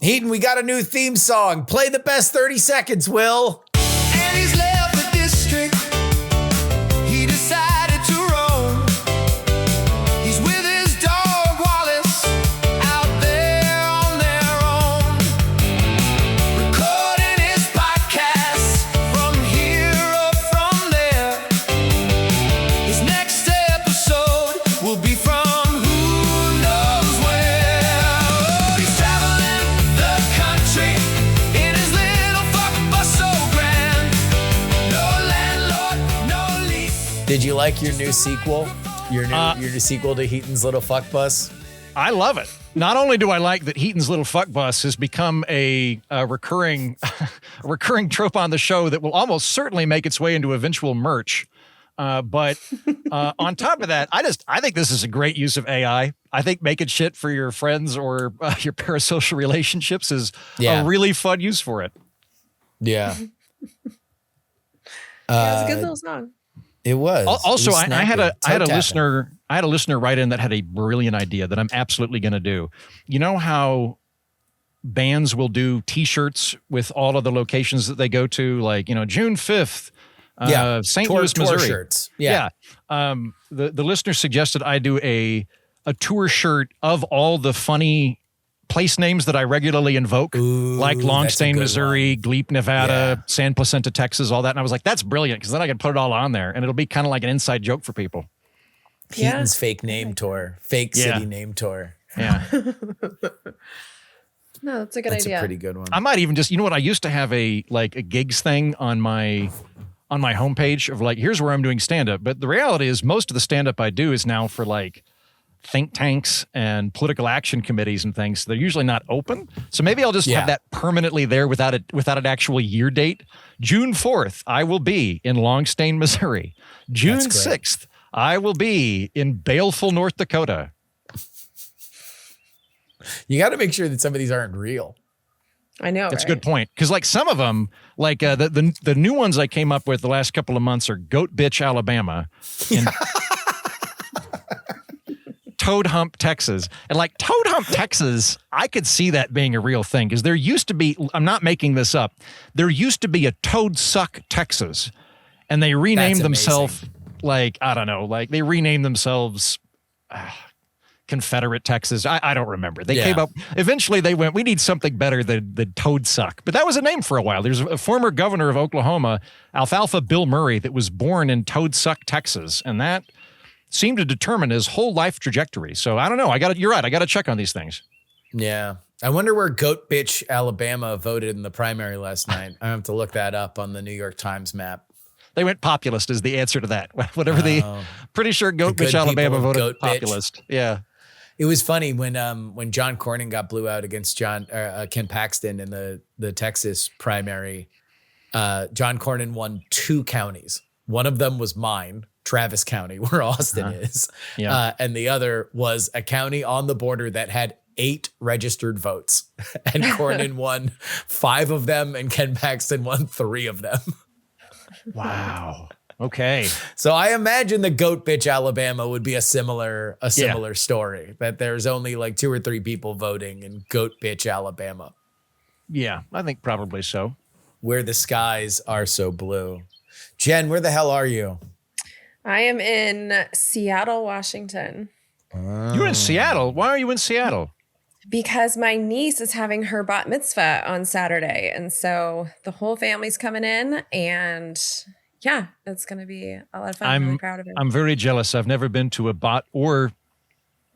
Heaton, we got a new theme song. Play the best 30 seconds, Will. And he's left the district. He decided to roam. He's with his dog Wallace out there on their own, recording his podcast from here or from there. His next episode will be from who knows where. Oh, he's traveling the country in his little fuck bus so grand. No landlord, no lease. Did you like your new sequel? Your new sequel to Heaton's Little Fuck Bus? I love it. Not only do I like that Heaton's Little Fuck Bus has become a recurring trope on the show that will almost certainly make its way into eventual merch. But on top of that, I think this is a great use of AI. I think making shit for your friends or your parasocial relationships is a really fun use for it. Yeah. Yeah, it's a good little song. It was. Also, It was I had a snappy. listener write in that had a brilliant idea that I'm absolutely going to do. You know how bands will do T-shirts with all of the locations that they go to, like, you know, June 5th, St. Louis, tour Missouri. shirts. Yeah. The listener suggested I do a tour shirt of all the funny place names that I regularly invoke, like Longstain, Missouri, Gleep, Nevada, San Placenta, Texas, all that. And I was like, that's brilliant, because then I can put it all on there and it'll be kind of like an inside joke for people. Heaton's fake name tour, fake city name tour. Yeah. No, that's a good That's idea. a pretty good one. I might even just, you know what? I used to have a gigs thing on my homepage of like, here's where I'm doing stand-up. But the reality is most of the stand-up I do is now for like think tanks and political action committees and things. They're usually not open. So maybe I'll just have that permanently there without an actual year date. June 4th, I will be in Longstain, Missouri. June 6th, I will be in Baleful, North Dakota. You got to make sure that some of these aren't real. I know. That's a good point. Because like some of them, like the new ones I came up with the last couple of months are Goat Bitch, Alabama, and Toad Hump, Texas. And like Toad Hump, Texas, I could see that being a real thing, because there used to be, I'm not making this up, there used to be a Toad Suck, Texas, and they renamed themselves, like, I don't know, like they renamed themselves Confederate Texas. I don't remember. They came up, eventually they went, we need something better than Toad Suck. But that was a name for a while. There's a former governor of Oklahoma, Alfalfa Bill Murray, that was born in Toad Suck, Texas. And that seemed to determine his whole life trajectory. So I don't know. You're right. I got to check on these things. Yeah. I wonder where Goat Bitch, Alabama voted in the primary last night. I have to look that up on the New York Times map. They went populist is the answer to that. Whatever pretty sure Goat Bitch, Alabama voted populist. Yeah. It was funny when John Cornyn got blew out against Ken Paxton in the Texas primary. John Cornyn won 2 counties. One of them was mine, Travis County, where Austin is. Yeah. And the other was a county on the border that had 8 registered votes. And Cornyn won 5 of them, and Ken Paxton won 3 of them. Wow. Okay. So I imagine the Goat Bitch, Alabama would be a similar story, that there's only like 2 or 3 people voting in Goat Bitch, Alabama. Yeah, I think probably so. Where the skies are so blue. Jen, where the hell are you? I am in Seattle, Washington. You're in Seattle. Why are you in Seattle? Because my niece is having her bat mitzvah on Saturday. And so the whole family's coming in, and yeah, it's going to be a lot of fun. I'm really proud of it. I'm very jealous. I've never been to a bar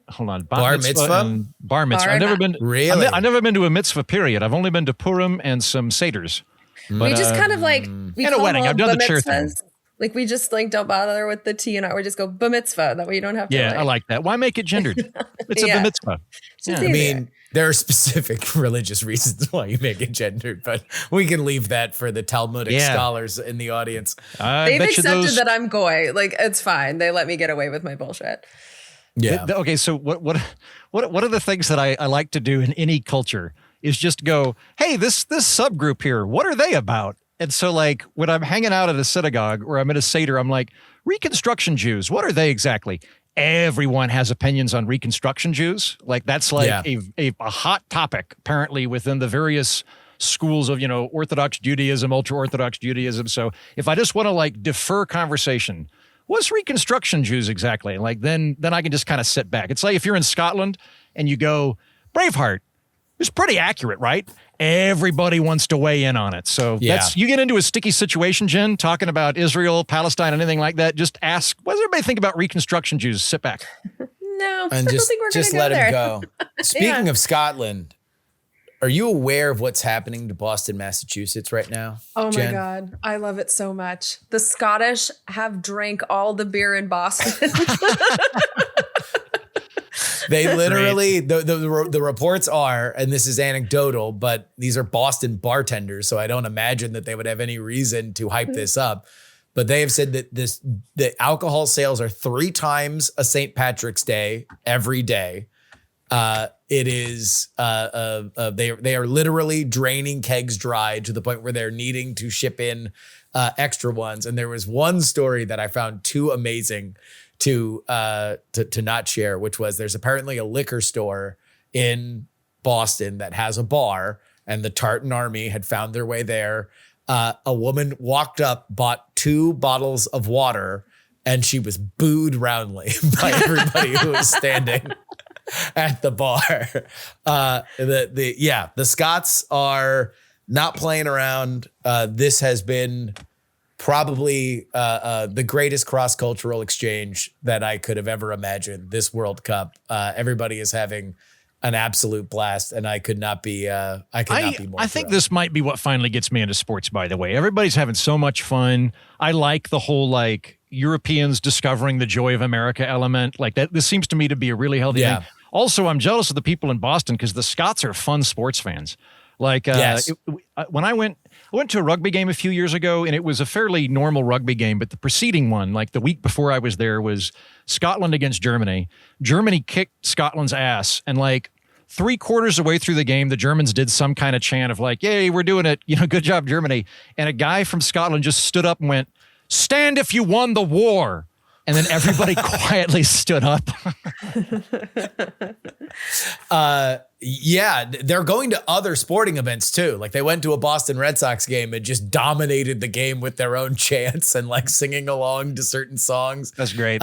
mitzvah and bar mitzvah. I've never been. Really? I've never been to a mitzvah, period. I've only been to Purim and some Seders. But, we just kind of like, we and a wedding. I've done the church thing. Like, we just like don't bother with the T and R. We just go bar mitzvah. That way you don't have to. Yeah, I like that. Why make it gendered? It's a bar mitzvah. Yeah. I mean, there are specific religious reasons why you make it gendered, but we can leave that for the Talmudic scholars in the audience. They've accepted that I'm goy. Like, it's fine. They let me get away with my bullshit. Yeah. Okay, so what are the things that I like to do in any culture is just go, hey, this subgroup here, what are they about? And so, like, when I'm hanging out at a synagogue or I'm in a Seder, I'm like, Reconstruction Jews, what are they exactly? everyone has opinions on Reconstruction Jews. Like that's like a hot topic apparently within the various schools of, Orthodox Judaism, ultra-Orthodox Judaism. So if I just want to like defer conversation, what's Reconstruction Jews exactly? Like then I can just kind of sit back. It's like if you're in Scotland and you go, Braveheart, it's pretty accurate, right? Everybody wants to weigh in on it. So you get into a sticky situation, Jen, talking about Israel, Palestine, anything like that. Just ask, what does everybody think about Reconstruction Jews? Sit back. No, and I don't think we're just going to go let there. him go. Speaking of Scotland, are you aware of what's happening to Boston, Massachusetts right now? Oh Jen? my God. I love it so much. The Scottish have drank all the beer in Boston. They literally, the reports are, and this is anecdotal, but these are Boston bartenders, so I don't imagine that they would have any reason to hype this up. But they have said that the alcohol sales are 3 times a St. Patrick's Day every day. It is they are literally draining kegs dry to the point where they're needing to ship in extra ones. And there was one story that I found too amazing to not share, which was there's apparently a liquor store in Boston that has a bar, and the Tartan Army had found their way there. A woman walked up, bought 2 bottles of water, and she was booed roundly by everybody who was standing at the bar. The Scots are not playing around. This has been probably the greatest cross-cultural exchange that I could have ever imagined. This World Cup, everybody is having an absolute blast, and I could not be. I be more. I think this might be what finally gets me into sports. By the way, everybody's having so much fun. I like the whole like Europeans discovering the joy of America element. Like that. This seems to me to be a really healthy thing. Also, I'm jealous of the people in Boston because the Scots are fun sports fans. Like when I went to a rugby game a few years ago, and it was a fairly normal rugby game, but the preceding one, like the week before I was there, was Scotland against Germany. Germany kicked Scotland's ass, and like 3/4 of the way through the game, the Germans did some kind of chant of like, "Yay, we're doing it! Good job, Germany!" And a guy from Scotland just stood up and went, "Stand if you won the war." And then everybody quietly stood up. They're going to other sporting events too. Like they went to a Boston Red Sox game and just dominated the game with their own chants and like singing along to certain songs. That's great.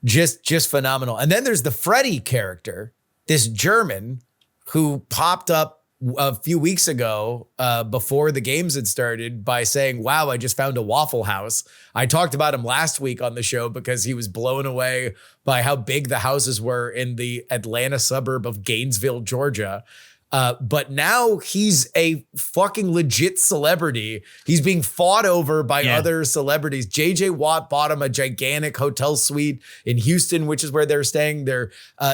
Just phenomenal. And then there's the Freddie character, this German who popped up a few weeks ago before the games had started by saying, "Wow, I just found a Waffle House." I talked about him last week on the show because he was blown away by how big the houses were in the Atlanta suburb of Gainesville, Georgia. But now he's a fucking legit celebrity. He's being fought over by other celebrities. JJ Watt bought him a gigantic hotel suite in Houston, which is where they're staying there.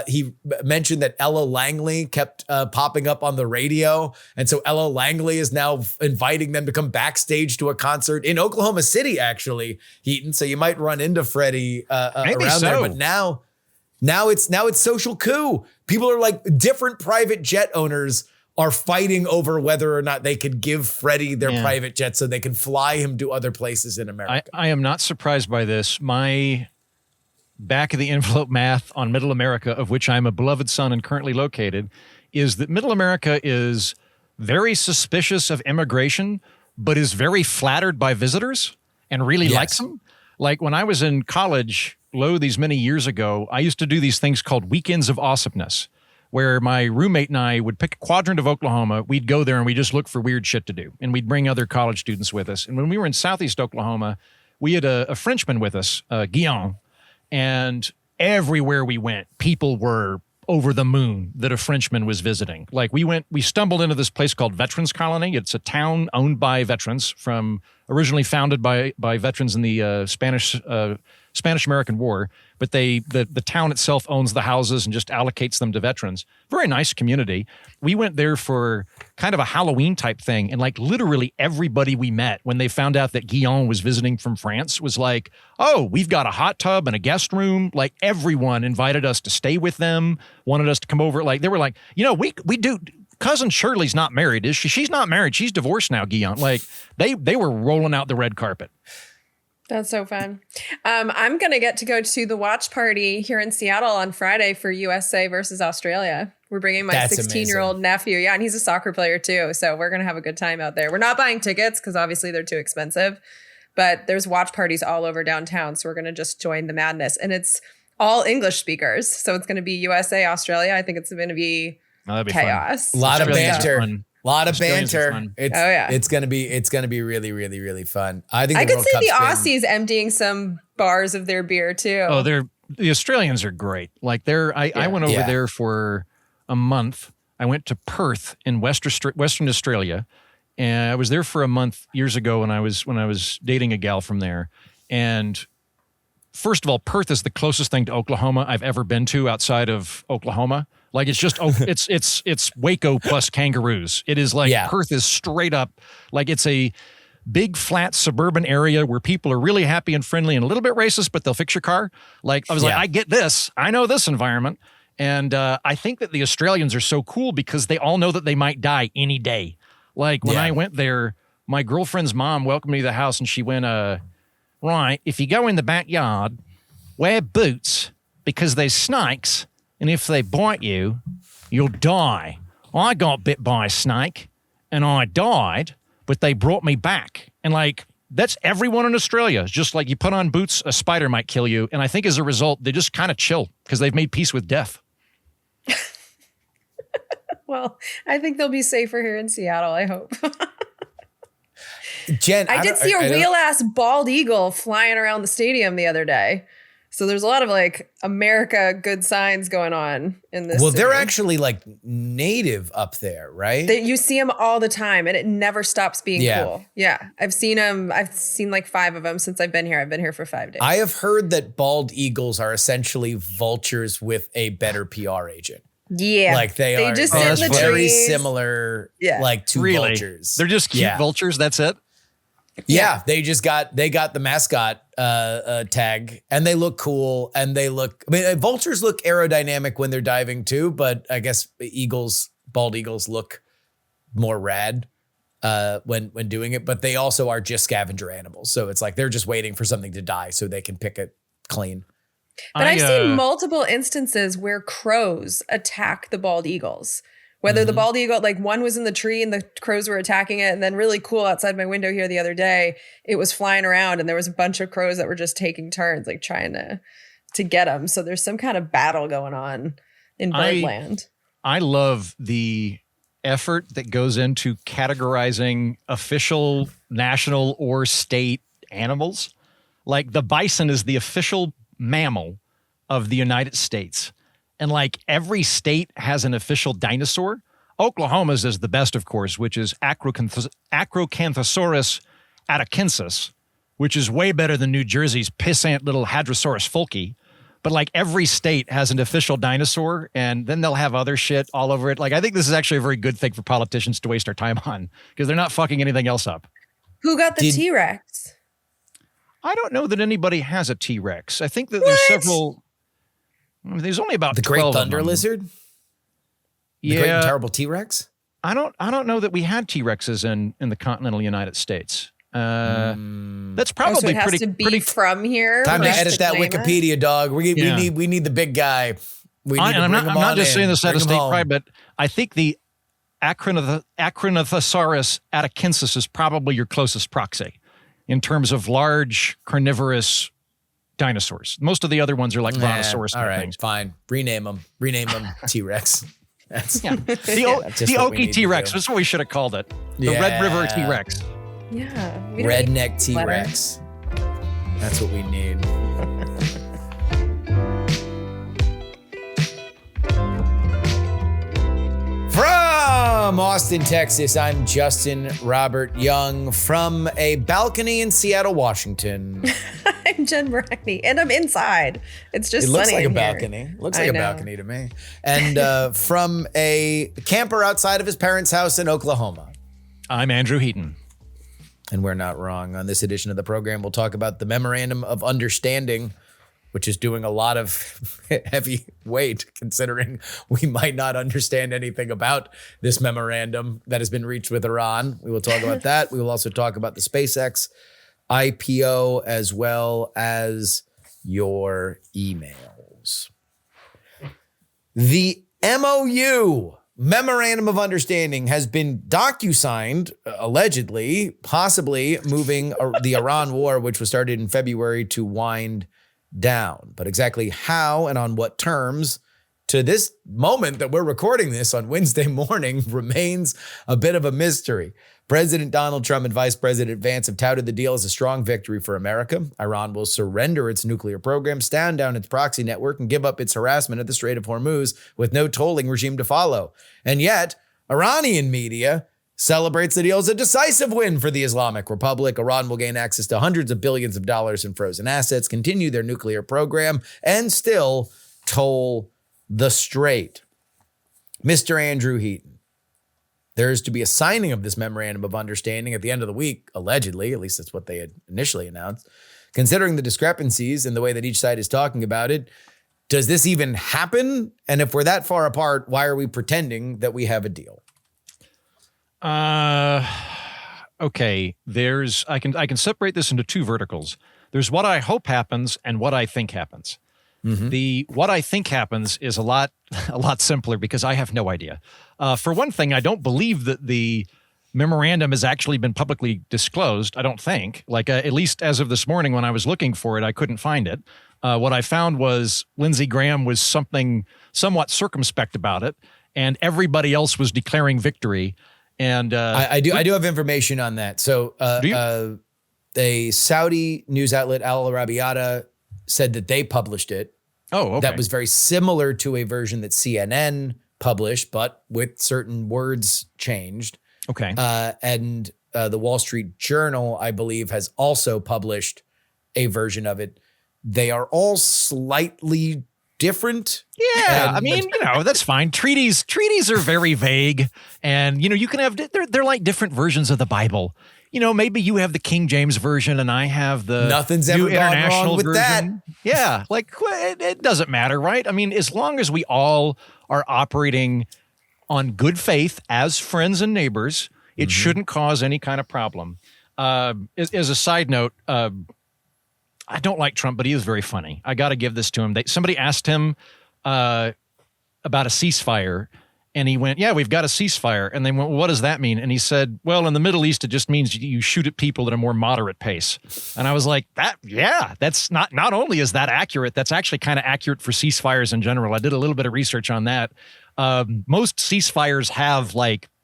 He mentioned that Ella Langley kept popping up on the radio. And so Ella Langley is now inviting them to come backstage to a concert in Oklahoma City, actually, Heaton. So you might run into Freddie around there. But now it's social coup. People are like, different private jet owners are fighting over whether or not they could give Freddie their private jet so they can fly him to other places in America. I am not surprised by this. My back of the envelope math on Middle America, of which I'm a beloved son and currently located, is that Middle America is very suspicious of immigration, but is very flattered by visitors and really likes them. Like when I was in college, these many years ago, I used to do these things called weekends of awesomeness, where my roommate and I would pick a quadrant of Oklahoma. We'd go there and we'd just look for weird shit to do. And we'd bring other college students with us. And when we were in Southeast Oklahoma, we had a Frenchman with us, Guillaume. And everywhere we went, people were over the moon that a Frenchman was visiting. Like we stumbled into this place called Veterans Colony. It's a town owned by veterans originally founded by veterans in the Spanish-American War, but the town itself owns the houses and just allocates them to veterans. Very nice community. We went there for kind of a Halloween type thing, and like literally everybody we met when they found out that Guillaume was visiting from France was like, "Oh, we've got a hot tub and a guest room." Like everyone invited us to stay with them, wanted us to come over. Like they were like, we do. Cousin Shirley's not married, is she? She's not married. She's divorced now, Guillaume. Like they were rolling out the red carpet. That's so fun. I'm going to get to go to the watch party here in Seattle on Friday for USA versus Australia. We're bringing my 16-year-old nephew. Yeah, and he's a soccer player too. So we're going to have a good time out there. We're not buying tickets because obviously they're too expensive. But there's watch parties all over downtown. So we're going to just join the madness. And it's all English speakers. So it's going to be USA, Australia. I think it's going to be chaos. A lot of banter. A lot of Australians are banter. fun. It's gonna be really, really, really fun. I think I the could World see the Cup's Aussies emptying some bars of their beer too. Oh, the Australians are great. Like I went over there for a month. I went to Perth in Western Australia, and I was there for a month years ago when I was dating a gal from there. And first of all, Perth is the closest thing to Oklahoma I've ever been to outside of Oklahoma. Like it's just it's Waco plus kangaroos. It is like Perth is straight up like it's a big flat suburban area where people are really happy and friendly and a little bit racist, but they'll fix your car. Like I was like, I get this. I know this environment. And I think that the Australians are so cool because they all know that they might die any day. Like when I went there, my girlfriend's mom welcomed me to the house and she went, right, if you go in the backyard, wear boots because there's snakes. And if they bite you, you'll die. I got bit by a snake and I died, but they brought me back. And like, that's everyone in Australia. It's just like you put on boots, a spider might kill you. And I think as a result, they just kind of chill because they've made peace with death. Well, I think they'll be safer here in Seattle, I hope. Jen, I did see a real ass bald eagle flying around the stadium the other day. So there's a lot of like America good signs going on in this. Well, city. they're actually like native up there, right? You see them all the time and it never stops being cool. Yeah. I've seen them. I've seen like 5 of them since I've been here. I've been here for 5 days. I have heard that bald eagles are essentially vultures with a better PR agent. Yeah. Like they are just sit in the very trees. similar like to vultures. They're just cute vultures. That's it. Yeah, they got the mascot tag and they look cool and vultures look aerodynamic when they're diving too, but I guess bald eagles look more rad when doing it, but they also are just scavenger animals. So it's like they're just waiting for something to die so they can pick it clean. But I've seen multiple instances where crows attack the bald eagles. Whether the bald eagle, like one was in the tree and the crows were attacking it. And then really cool outside my window here the other day, it was flying around and there was a bunch of crows that were just taking turns, like trying to get them. So there's some kind of battle going on in birdland. I love the effort that goes into categorizing official, national, or state animals. Like the bison is the official mammal of the United States. And like every state has an official dinosaur. Oklahoma's is the best, of course, which is Acrocanthosaurus atachensis, which is way better than New Jersey's pissant little Hadrosaurus folky. But like every state has an official dinosaur, and then they'll have other shit all over it. Like I think this is actually a very good thing for politicians to waste our time on because they're not fucking anything else up. Who got the T-Rex? I don't know that anybody has a T-Rex. I think that there's several. There's only about the 12 Great Thunder Lizard. The Great and Terrible T-Rex. I don't know that we had T-Rexes in the continental United States. That's probably so it has to be from here. Time to edit that Wikipedia, dog. We need the big guy. I'm not just saying this out of state pride, but I think the Acronathosaurus atachensis is probably your closest proxy in terms of large carnivorous dinosaurs. Most of the other ones are like brontosaurus. All right, things. Fine. Rename them T-Rex. That's the Okie T-Rex. That's what we should have called it. The Red River T-Rex. Yeah. Redneck T-Rex. That's what we need. From Austin, Texas, I'm Justin Robert Young from a balcony in Seattle, Washington. I'm Jen Briney, and I'm inside. It's just looks sunny like a in balcony. Here. Looks like a balcony to me. And from a camper outside of his parents' house in Oklahoma. I'm Andrew Heaton. And we're not wrong. On this edition of the program, we'll talk about the Memorandum of Understanding, which is doing a lot of heavy weight, considering we might not understand anything about this memorandum that has been reached with Iran. We will talk about that. We will also talk about the SpaceX IPO, as well as your emails. The MOU, Memorandum of Understanding, has been docu-signed, allegedly, possibly moving the Iran war, which was started in February, to wind down. But exactly how and on what terms, to this moment that we're recording this on Wednesday morning, remains a bit of a mystery. President Donald Trump and Vice President Vance have touted the deal as a strong victory for America. Iran will surrender its nuclear program, stand down its proxy network, and give up its harassment at the Strait of Hormuz with no tolling regime to follow. And yet, Iranian media celebrates the deal as a decisive win for the Islamic Republic. Iran will gain access to hundreds of billions of dollars in frozen assets, continue their nuclear program, and still toll the Strait. Mr. Andrew Heaton, there is to be a signing of this memorandum of understanding at the end of the week, allegedly, at least that's what they had initially announced. Considering the discrepancies in the way that each side is talking about it, does this even happen? And if we're that far apart, why are we pretending that we have a deal? Okay. I can separate this into two verticals. There's what I hope happens and what I think happens. Mm-hmm. What I think happens is a lot simpler because I have no idea. For one thing, I don't believe that the memorandum has actually been publicly disclosed. I don't think. At least as of this morning when I was looking for it, I couldn't find it. What I found was Lindsey Graham was somewhat circumspect about it, and everybody else was declaring victory. And I do have information on that. So a Saudi news outlet, Al Arabiata, said that they published it. Oh, okay. That was very similar to a version that CNN published, but with certain words changed. Okay. And the Wall Street Journal, I believe, has also published a version of it. They are all slightly different. Yeah, that's fine. Treaties are very vague, and you can have they're like different versions of the Bible. Maybe you have the King James version and I have the nothing's New ever gone International wrong with version. That. Yeah, it doesn't matter, right? I mean, as long as we all are operating on good faith as friends and neighbors, it shouldn't cause any kind of problem. As a side note, I don't like Trump, but he is very funny. I got to give this to him. Somebody asked him about a ceasefire. And he went, yeah, we've got a ceasefire. And they went, well, what does that mean? And he said, well, in the Middle East, it just means you shoot at people at a more moderate pace. And I was like, that's not only is that accurate, that's actually kind of accurate for ceasefires in general. I did a little bit of research on that. Most ceasefires have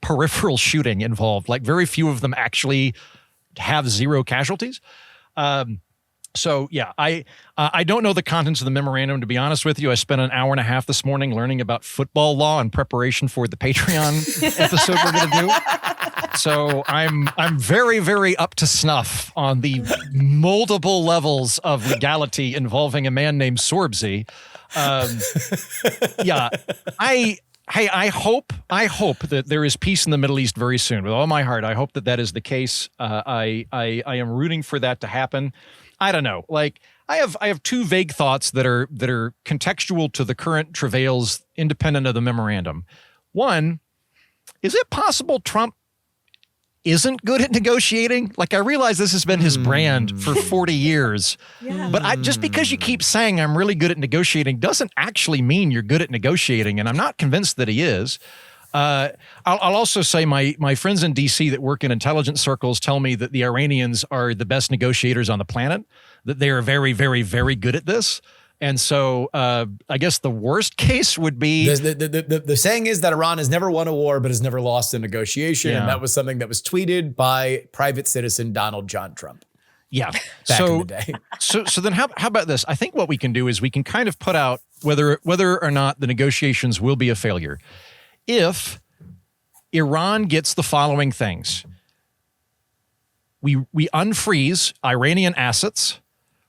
peripheral shooting involved. Very few of them actually have zero casualties. So yeah, I don't know the contents of the memorandum, to be honest with you. I spent an hour and a half this morning learning about football law in preparation for the Patreon episode we're going to do. So I'm very, very up to snuff on the multiple levels of legality involving a man named Sorbsy. Yeah, I hope that there is peace in the Middle East very soon. With all my heart, I hope that is the case. I am rooting for that to happen. I don't know. I have two vague thoughts that are contextual to the current travails, independent of the memorandum. One, is it possible Trump isn't good at negotiating? I realize this has been his brand for 40 years, but just because you keep saying I'm really good at negotiating doesn't actually mean you're good at negotiating, and I'm not convinced that he is. I'll also say my friends in D.C. that work in intelligence circles tell me that the Iranians are the best negotiators on the planet, that they are very, very, very good at this. And so I guess the worst case would be... The saying is that Iran has never won a war, but has never lost a negotiation. Yeah. And that was something that was tweeted by private citizen Donald John Trump. Yeah. Back in the day. So then how about this? I think what we can do is we can kind of put out whether or not the negotiations will be a failure. If Iran gets the following things, we unfreeze Iranian assets,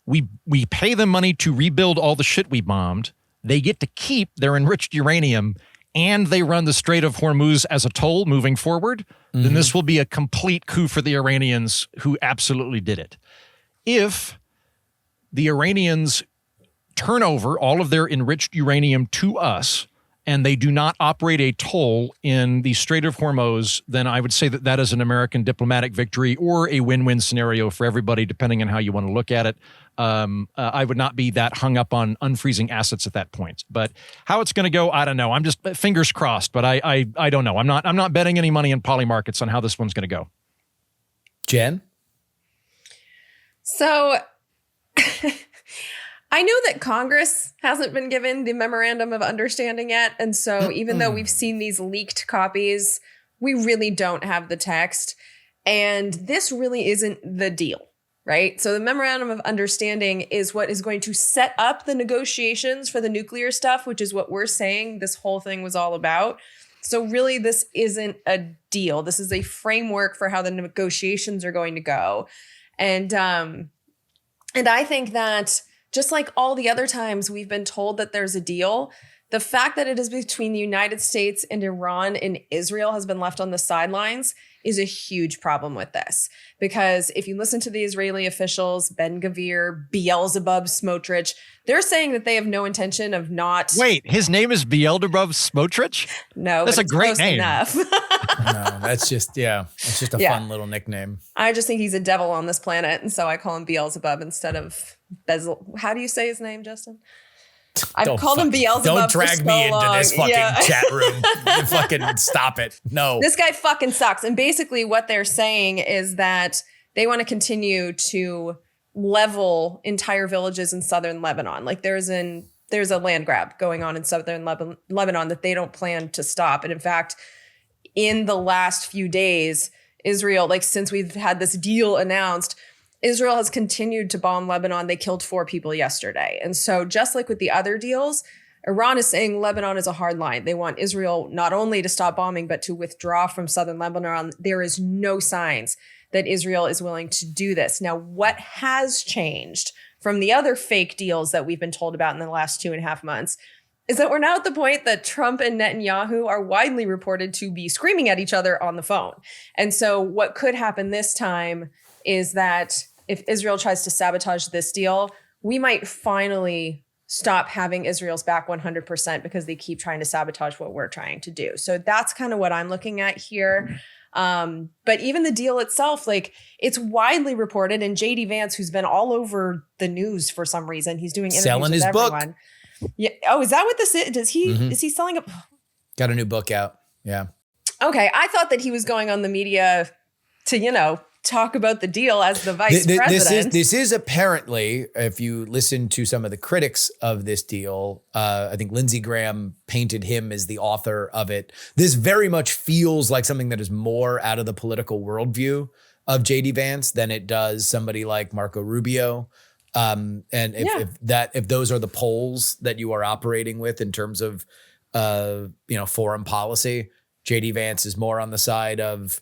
we pay them money to rebuild all the shit we bombed, they get to keep their enriched uranium, and they run the Strait of Hormuz as a toll moving forward, then this will be a complete coup for the Iranians who absolutely did it. If the Iranians turn over all of their enriched uranium to us, and they do not operate a toll in the Strait of Hormuz, then I would say that that is an American diplomatic victory or a win-win scenario for everybody, depending on how you want to look at it. I would not be that hung up on unfreezing assets at that point. But how it's going to go, I don't know. I'm just fingers crossed, but I don't know. I'm not betting any money in poly markets on how this one's going to go. Jen? So I know that Congress hasn't been given the memorandum of understanding yet. And so even though we've seen these leaked copies, we really don't have the text. And this really isn't the deal, right? So the memorandum of understanding is what is going to set up the negotiations for the nuclear stuff, which is what we're saying this whole thing was all about. So really, this isn't a deal. This is a framework for how the negotiations are going to go. And I think that just like all the other times we've been told that there's a deal, the fact that it is between the United States and Iran and Israel has been left on the sidelines is a huge problem with this. Because if you listen to the Israeli officials, Ben-Gvir, Beelzebub, Smotrich, they're saying that they have no intention of not... Wait, his name is Beelzebub Smotrich? No, that's a great name. Enough. No, that's just, it's just a fun little nickname. I just think he's a devil on this planet, and so I call him Beelzebub instead of Bezel. How do you say his name, Justin? I've called him Beelzebub. Don't drag me into this fucking chat room. You fucking stop it. No. This guy fucking sucks. And basically what they're saying is that they want to continue to level entire villages in southern Lebanon. Like there's a land grab going on in southern Lebanon that they don't plan to stop. And in fact, in the last few days, Israel, like since we've had this deal announced, Israel has continued to bomb Lebanon. They killed 4 people yesterday. And so just like with the other deals, Iran is saying Lebanon is a hard line. They want Israel not only to stop bombing, but to withdraw from southern Lebanon. There is no signs that Israel is willing to do this. Now, what has changed from the other fake deals that we've been told about in the last 2.5 months is that we're now at the point that Trump and Netanyahu are widely reported to be screaming at each other on the phone. And so what could happen this time is that if Israel tries to sabotage this deal, we might finally stop having Israel's back 100% because they keep trying to sabotage what we're trying to do. So that's kind of what I'm looking at here. But even the deal itself, like it's widely reported, and JD Vance, who's been all over the news for some reason, he's doing interviews selling his with everyone. Book. Yeah. Oh, is that what this is? Does he, is he selling a... Got a new book out. Yeah. Okay. I thought that he was going on the media to, talk about the deal as the vice president. This is apparently, if you listen to some of the critics of this deal, I think Lindsey Graham painted him as the author of it. This very much feels like something that is more out of the political worldview of JD Vance than it does somebody like Marco Rubio. And if those are the polls that you are operating with in terms of foreign policy, JD Vance is more on the side of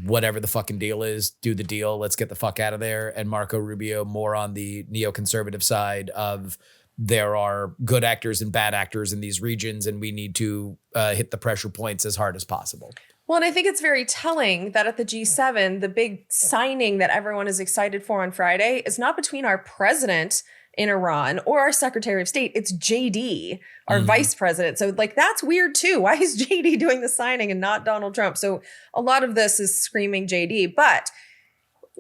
whatever the fucking deal is, do the deal, let's get the fuck out of there. And Marco Rubio more on the neoconservative side of there are good actors and bad actors in these regions, and we need to hit the pressure points as hard as possible. Well, and I think it's very telling that at the G7, the big signing that everyone is excited for on Friday is not between our president in Iran or our Secretary of State. It's JD, our vice president. So like, that's weird too. Why is JD doing the signing and not Donald Trump? So a lot of this is screaming JD, but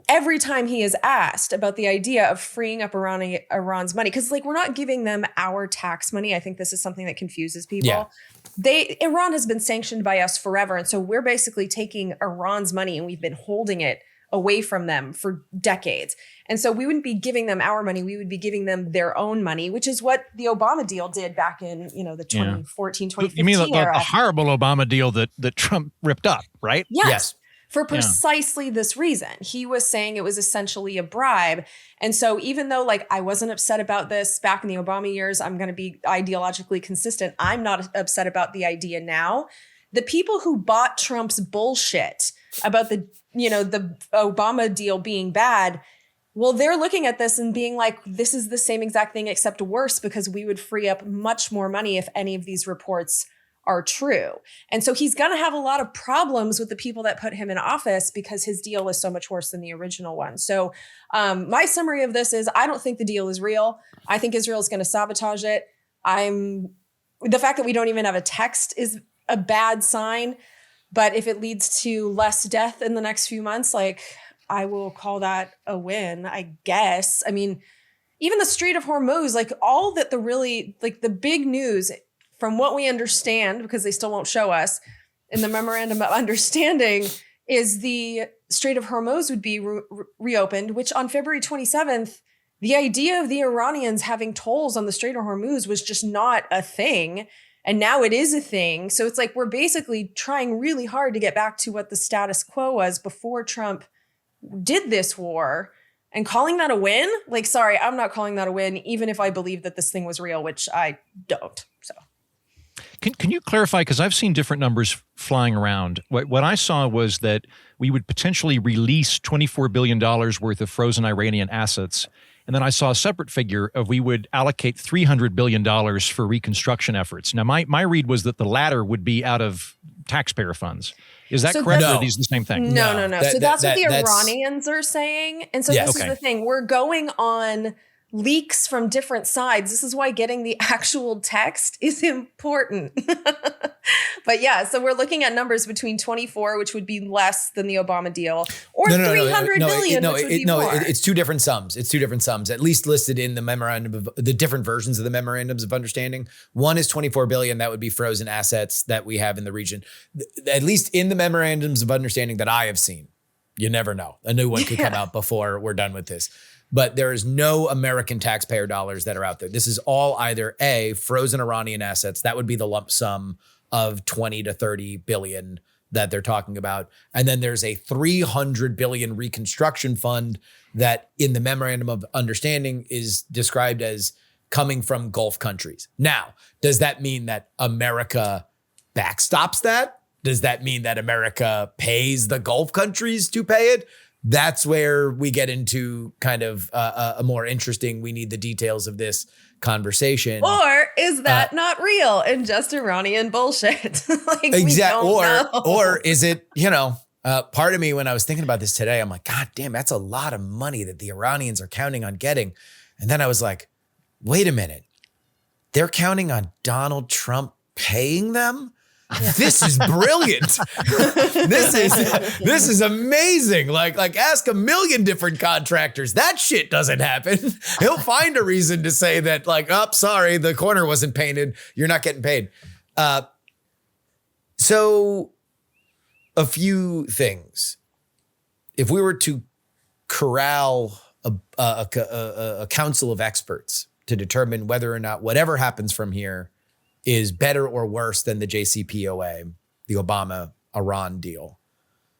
every time he is asked about the idea of freeing up Iran's money, because like we're not giving them our tax money. I think this is something that confuses people. Yeah. Iran has been sanctioned by us forever. And so we're basically taking Iran's money and we've been holding it away from them for decades. And so we wouldn't be giving them our money. We would be giving them their own money, which is what the Obama deal did back in, the 2014, 2015 You mean era. the horrible Obama deal that Trump ripped up, right? Yes. For precisely this reason. He was saying it was essentially a bribe. And so even though like I wasn't upset about this back in the Obama years, I'm going to be ideologically consistent. I'm not upset about the idea now. The people who bought Trump's bullshit about the Obama deal being bad, well, they're looking at this and being like, this is the same exact thing except worse, because we would free up much more money if any of these reports are true. And so he's going to have a lot of problems with the people that put him in office because his deal is so much worse than the original one. So my summary of this is I don't think the deal is real. I think Israel is going to sabotage it. I'm the fact that we don't even have a text is a bad sign. But if it leads to less death in the next few months, like, I will call that a win, I guess. I mean, even the Strait of Hormuz, like all that the really, like the big news from what we understand, because they still won't show us in the memorandum of understanding, is the Strait of Hormuz would be reopened, which on February 27th, the idea of the Iranians having tolls on the Strait of Hormuz was just not a thing. And now it is a thing. So it's like we're basically trying really hard to get back to what the status quo was before Trump did this war, and calling that a win. Like, sorry, I'm not calling that a win, even if I believe that this thing was real, which I don't. So can you clarify? Because I've seen different numbers flying around. What I saw was that we would potentially release $24 billion worth of frozen Iranian assets. And then I saw a separate figure of we would allocate $300 billion for reconstruction efforts. Now, my read was that the latter would be out of taxpayer funds. Is that correct? Or are these the same thing? No. So that's what the Iranians are saying. And so this is the thing. We're going on leaks from different sides. This is why getting the actual text is important. But yeah, so we're looking at numbers between 24, which would be less than the Obama deal, or 300 billion, which would be more. It's two different sums. It's two different sums, at least listed in the memorandum of the different versions of the memorandums of understanding. One is 24 billion. That would be frozen assets that we have in the region, at least in the memorandums of understanding that I have seen. You never know. A new one could come out before we're done with this. But there is no American taxpayer dollars that are out there. This is all either A, frozen Iranian assets. That would be the lump sum of 20 to 30 billion that they're talking about. And then there's a 300 billion reconstruction fund that in the memorandum of understanding is described as coming from Gulf countries. Now, does that mean that America backstops that? Does that mean that America pays the Gulf countries to pay it? That's where we get into kind of a more interesting, we need the details of this conversation. Or is that not real and just Iranian bullshit? Exactly. Or is it, part of me when I was thinking about this today, I'm like, God damn, that's a lot of money that the Iranians are counting on getting. And then I was like, wait a minute. They're counting on Donald Trump paying them? This is brilliant. This is amazing. Like ask a million different contractors. That shit doesn't happen. He'll find a reason to say that, like, oh, sorry, the corner wasn't painted. You're not getting paid. So a few things. If we were to corral a council of experts to determine whether or not whatever happens from here is better or worse than the JCPOA, the Obama-Iran deal,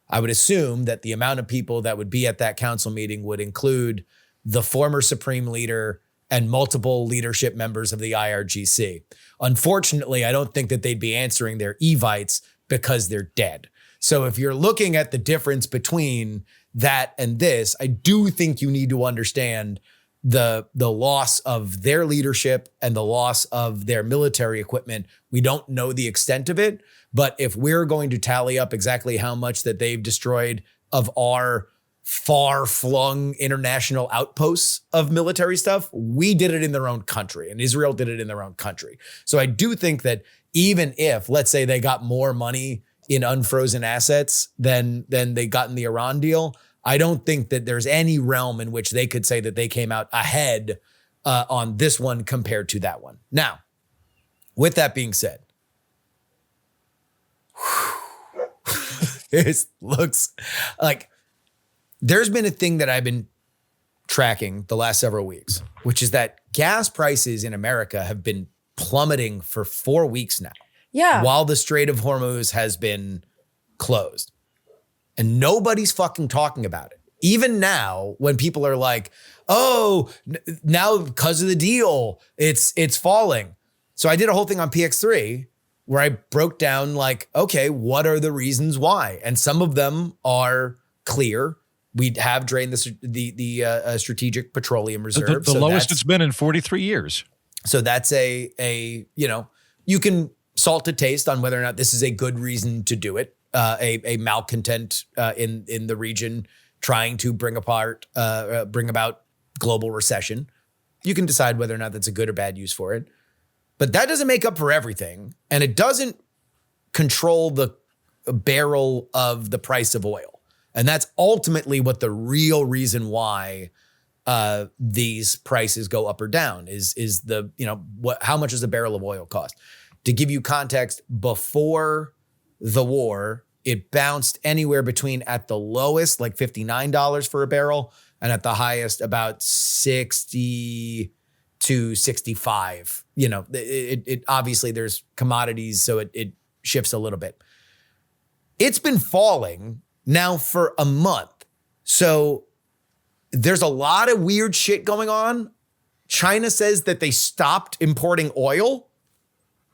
I would assume that the amount of people that would be at that council meeting would include the former Supreme Leader and multiple leadership members of the IRGC. Unfortunately, I don't think that they'd be answering their evites because they're dead. So if you're looking at the difference between that and this, I do think you need to understand the loss of their leadership and the loss of their military equipment. We don't know the extent of it, but if we're going to tally up exactly how much that they've destroyed of our far-flung international outposts of military stuff, we did it in their own country, and Israel did it in their own country. So I do think that even if, let's say, they got more money in unfrozen assets than they got in the Iran deal, I don't think that there's any realm in which they could say that they came out ahead on this one compared to that one. Now, with that being said, it looks like there's been a thing that I've been tracking the last several weeks, which is that gas prices in America have been plummeting for 4 weeks now. Yeah. While the Strait of Hormuz has been closed. And nobody's fucking talking about it. Even now, when people are like, oh, now because of the deal, it's falling. So I did a whole thing on PX3 where I broke down like, okay, what are the reasons why? And some of them are clear. We have drained the strategic petroleum reserve. The lowest it's been in 43 years. So that's you can salt to taste on whether or not this is a good reason to do it. A malcontent in the region trying to bring about global recession. You can decide whether or not that's a good or bad use for it. But that doesn't make up for everything. And it doesn't control the barrel of the price of oil. And that's ultimately what the real reason why these prices go up or down is the, how much does a barrel of oil cost? To give you context, before the war, it bounced anywhere between at the lowest, like $59 for a barrel, and at the highest, about 60 to 65. It obviously there's commodities, so it shifts a little bit. It's been falling now for a month. So there's a lot of weird shit going on. China says that they stopped importing oil.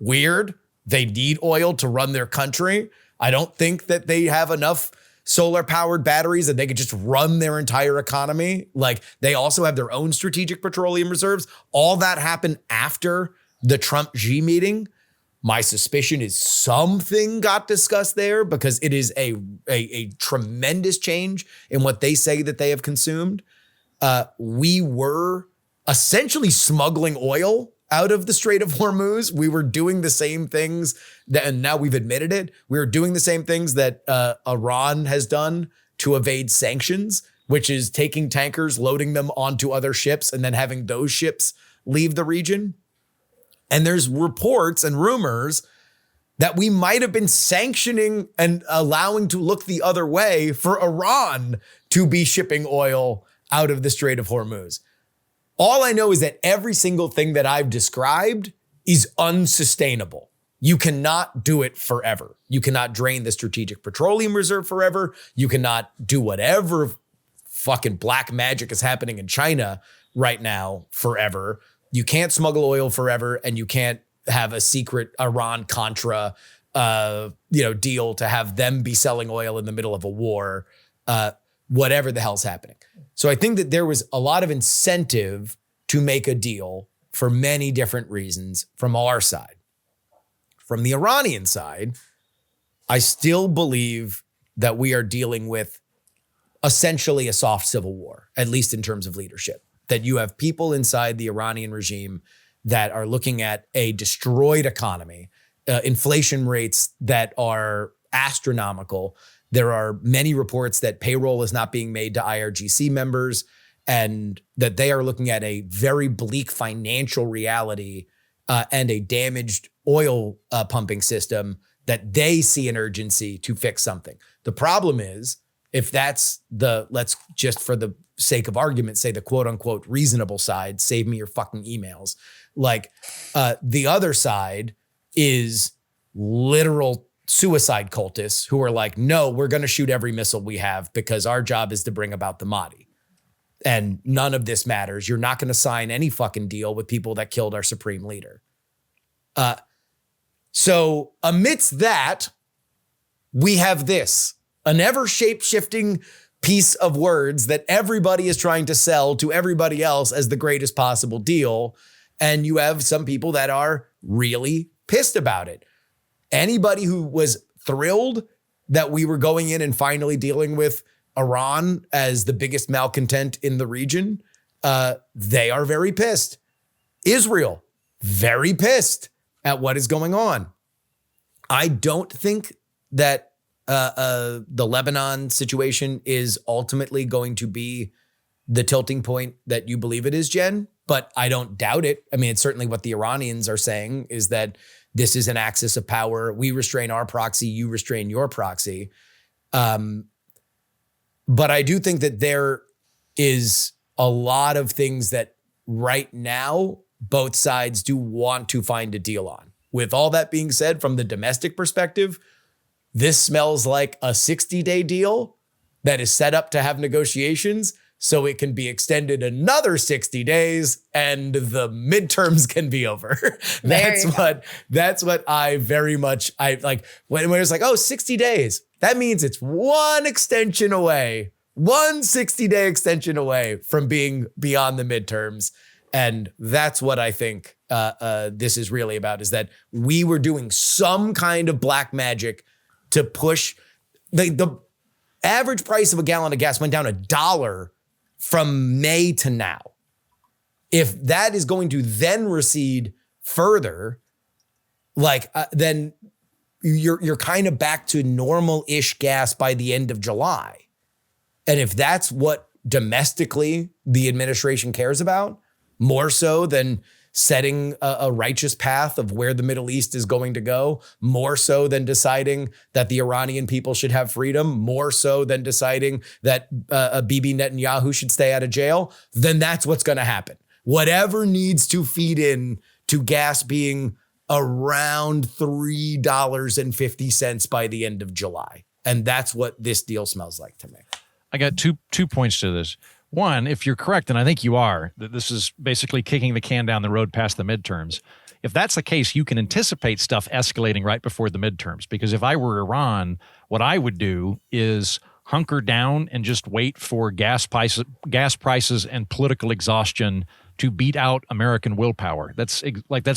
Weird. They need oil to run their country. I don't think that they have enough solar powered batteries that they could just run their entire economy. Like, they also have their own strategic petroleum reserves. All that happened after the Trump-Xi meeting. My suspicion is something got discussed there, because it is a tremendous change in what they say that they have consumed. We were essentially smuggling oil out of the Strait of Hormuz. We were doing the same things and now we've admitted it. We were doing the same things that Iran has done to evade sanctions, which is taking tankers, loading them onto other ships, and then having those ships leave the region. And there's reports and rumors that we might have been sanctioning and allowing to look the other way for Iran to be shipping oil out of the Strait of Hormuz. All I know is that every single thing that I've described is unsustainable. You cannot do it forever. You cannot drain the strategic petroleum reserve forever. You cannot do whatever fucking black magic is happening in China right now forever. You can't smuggle oil forever, and you can't have a secret Iran-Contra deal to have them be selling oil in the middle of a war, whatever the hell's happening. So I think that there was a lot of incentive to make a deal for many different reasons from our side. From the Iranian side, I still believe that we are dealing with essentially a soft civil war, at least in terms of leadership. That you have people inside the Iranian regime that are looking at a destroyed economy, inflation rates that are astronomical. There are many reports that payroll is not being made to IRGC members, and that they are looking at a very bleak financial reality and a damaged oil pumping system that they see an urgency to fix something. The problem is, if that's let's just for the sake of argument say the quote unquote reasonable side, save me your fucking emails. Like the other side is literal suicide cultists who are like, no, we're going to shoot every missile we have because our job is to bring about the Mahdi. And none of this matters. You're not going to sign any fucking deal with people that killed our supreme leader. So amidst that, we have this, an ever shape-shifting piece of words that everybody is trying to sell to everybody else as the greatest possible deal. And you have some people that are really pissed about it. Anybody who was thrilled that we were going in and finally dealing with Iran as the biggest malcontent in the region, they are very pissed. Israel, very pissed at what is going on. I don't think that the Lebanon situation is ultimately going to be the tilting point that you believe it is, Jen, but I don't doubt it. I mean, it's certainly what the Iranians are saying, is that this is an axis of power. We restrain our proxy, you restrain your proxy. But I do think that there is a lot of things that right now both sides do want to find a deal on. With all that being said, from the domestic perspective, this smells like a 60-day deal that is set up to have negotiations so it can be extended another 60 days and the midterms can be over. That's what I very much, I like when it's like, oh, 60 days. That means it's one extension away, one 60-day extension away from being beyond the midterms. And that's what I think this is really about, is that we were doing some kind of black magic to push. The average price of a gallon of gas went down $1 from May to now. If that is going to then recede further, like then you're kind of back to normal-ish gas by the end of July. And if that's what domestically the administration cares about, more so than setting a righteous path of where the Middle East is going to go, more so than deciding that the Iranian people should have freedom, more so than deciding that Bibi Netanyahu should stay out of jail, then that's what's going to happen. Whatever needs to feed in to gas being around $3.50 by the end of July. And that's what this deal smells like to me. I got two points to this. One, if you're correct, and I think you are, that this is basically kicking the can down the road past the midterms. If that's the case, you can anticipate stuff escalating right before the midterms. Because if I were Iran, what I would do is hunker down and just wait for gas prices and political exhaustion to beat out American willpower. That's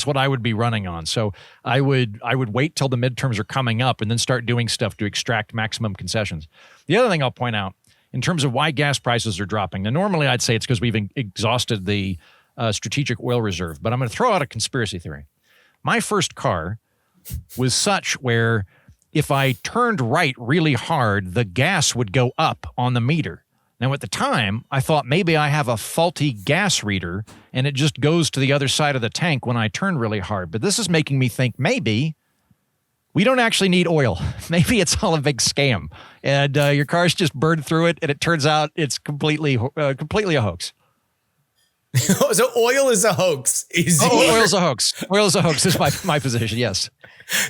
what I would be running on. So I would wait till the midterms are coming up and then start doing stuff to extract maximum concessions. The other thing I'll point out, in terms of why gas prices are dropping. Now, normally I'd say it's because we've exhausted the strategic oil reserve, but I'm going to throw out a conspiracy theory. My first car was such where if I turned right really hard, the gas would go up on the meter. Now, at the time, I thought maybe I have a faulty gas reader and it just goes to the other side of the tank when I turn really hard. But this is making me think maybe we don't actually need oil. Maybe it's all a big scam, and your car's just burned through it, and it turns out it's completely a hoax. So oil is a hoax. Oil's a hoax. Oil is a hoax is my position, yes.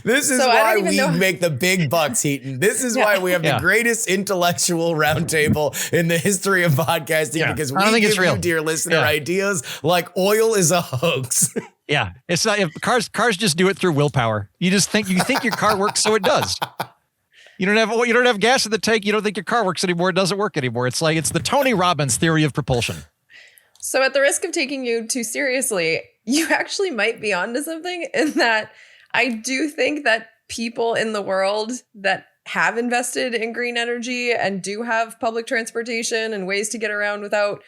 This is why we make the big bucks, Heaton. This is why we have the greatest intellectual roundtable in the history of podcasting, because we give you, dear listener, ideas like oil is a hoax. Yeah, it's not. If cars just do it through willpower. You think your car works, so it does. You don't have gas in the tank. You don't think your car works anymore. It doesn't work anymore. It's the Tony Robbins theory of propulsion. So at the risk of taking you too seriously, you actually might be onto something in that I do think that people in the world that have invested in green energy and do have public transportation and ways to get around without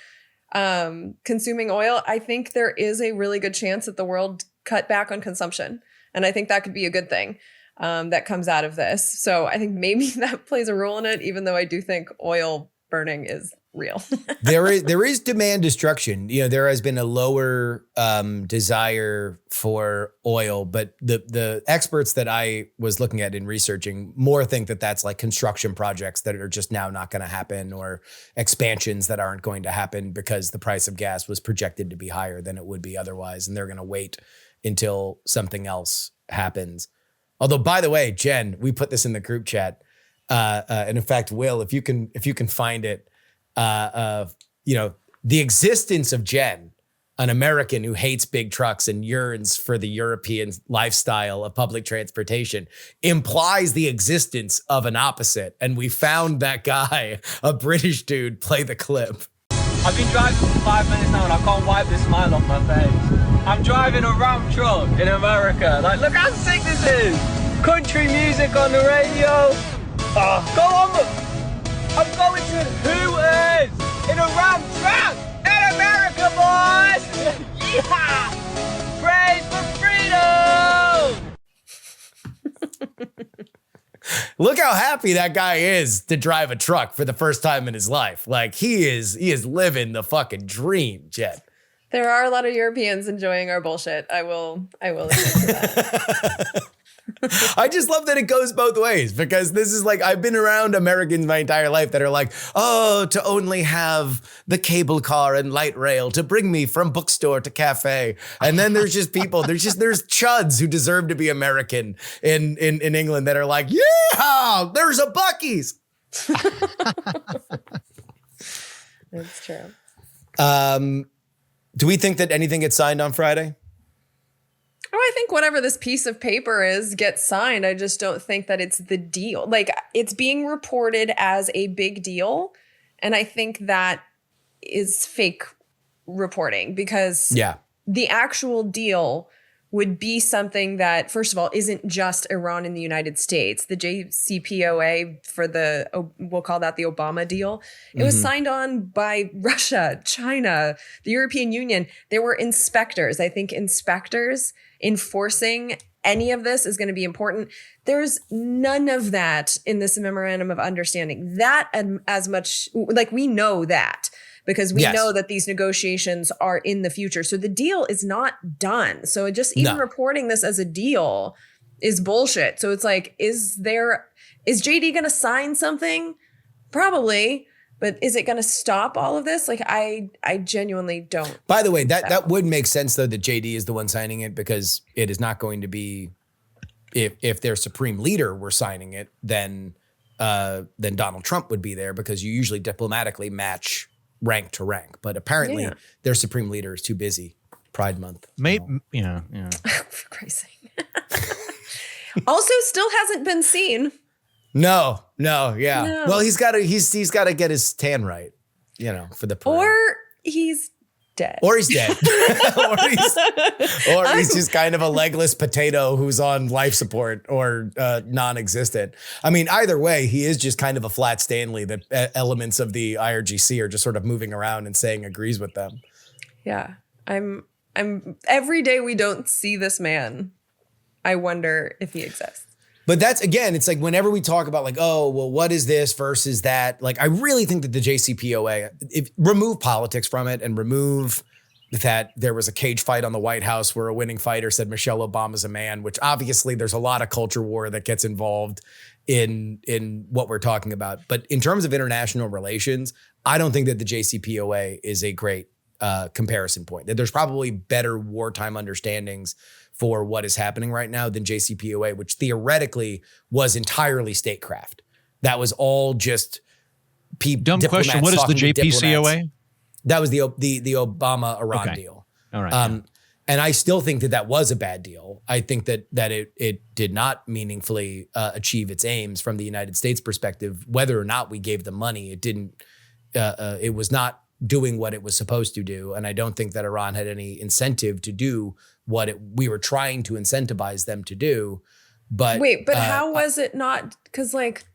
consuming oil, I think there is a really good chance that the world cut back on consumption. And I think that could be a good thing that comes out of this. So I think maybe that plays a role in it, even though I do think oil burning is real. there is demand destruction. There has been a lower desire for oil, but the experts that I was looking at in researching more think that that's like construction projects that are just now not going to happen, or expansions that aren't going to happen because the price of gas was projected to be higher than it would be otherwise, and they're going to wait until something else happens. Although, by the way, Jen, we put this in the group chat, and in fact, Will, if you can find it. The existence of Jen, an American who hates big trucks and yearns for the European lifestyle of public transportation, implies the existence of an opposite. And we found that guy, a British dude, play the clip. I've been driving for 5 minutes now and I can't wipe this smile off my face. I'm driving a Ram truck in America. Look how sick this is. Country music on the radio. Go on. I'm going to Hooters in a Ram truck in America, boys! Yeehaw! Praise for freedom! Look how happy that guy is to drive a truck for the first time in his life. Like he is living the fucking dream, Jen. There are a lot of Europeans enjoying our bullshit. I will admit to that. I just love that it goes both ways, because this is like, I've been around Americans my entire life that are like, oh, to only have the cable car and light rail to bring me from bookstore to cafe. And then there's just people, there's chuds who deserve to be American in England that are like, yeah, there's a Buc-ee's. That's true. Do we think that anything gets signed on Friday? Oh, I think whatever this piece of paper is gets signed. I just don't think that it's the deal. Like, it's being reported as a big deal. And I think that is fake reporting, because the actual deal would be something that, first of all, isn't just Iran and the United States. The JCPOA we'll call that the Obama deal. It was signed on by Russia, China, the European Union. There were inspectors. I think inspectors enforcing any of this is going to be important. There's none of that in this memorandum of understanding. That as much, like, we know that, because we know that these negotiations are in the future. So the deal is not done. So just even reporting this as a deal is bullshit. So it's like, is JD going to sign something? Probably. But is it going to stop all of this? Like, I genuinely don't. By the way, that would make sense, though, that JD is the one signing it, because it is not going to be, if their supreme leader were signing it, then Donald Trump would be there, because you usually diplomatically match rank to rank. But apparently their supreme leader is too busy. Pride Month. Maybe, yeah. For Christ's sake. Also, still hasn't been seen. No. Well, he's got to get his tan right, for the parade. Or he's dead. Or he's dead. or he's just kind of a legless potato who's on life support or non-existent. I mean, either way, he is just kind of a flat Stanley that elements of the IRGC are just sort of moving around and saying agrees with them. Yeah. I'm every day we don't see this man, I wonder if he exists. But that's, again, it's like whenever we talk about like, oh, well, what is this versus that? Like, I really think that the JCPOA, remove politics from it and remove that there was a cage fight on the White House where a winning fighter said Michelle Obama's a man, which obviously there's a lot of culture war that gets involved in what we're talking about. But in terms of international relations, I don't think that the JCPOA is a great comparison point. That there's probably better wartime understandings for what is happening right now than JCPOA, which theoretically was entirely statecraft. That was all just Dumb question. What is the JPCOA? That was the Obama-Iran deal. All right. And I still think that was a bad deal. I think that it did not meaningfully achieve its aims from the United States perspective. Whether or not we gave them money, it didn't. It was not doing what it was supposed to do. And I don't think that Iran had any incentive to do what we were trying to incentivize them to do. But how was it not? Because like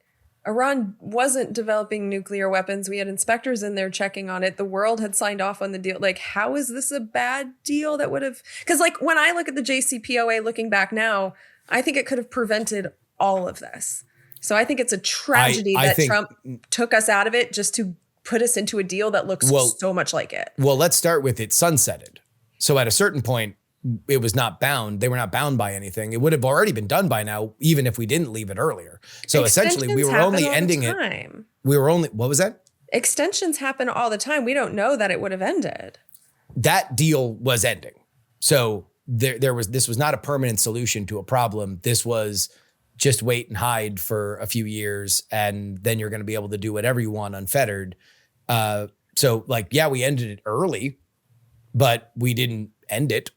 Iran wasn't developing nuclear weapons. We had inspectors in there checking on it. The world had signed off on the deal. Like, how is this a bad deal that would have? Because like when I look at the JCPOA looking back now, I think it could have prevented all of this. So I think it's a tragedy that Trump took us out of it just to put us into a deal that looks so much like it. Well, let's start with it sunsetted. So at a certain point, it was not bound. They were not bound by anything. It would have already been done by now, even if we didn't leave it earlier. So essentially, we were only ending it. What was that? Extensions happen all the time. We don't know that it would have ended. That deal was ending. So this was not a permanent solution to a problem. This was just wait and hide for a few years, and then you're going to be able to do whatever you want unfettered. So we ended it early, but we didn't end it.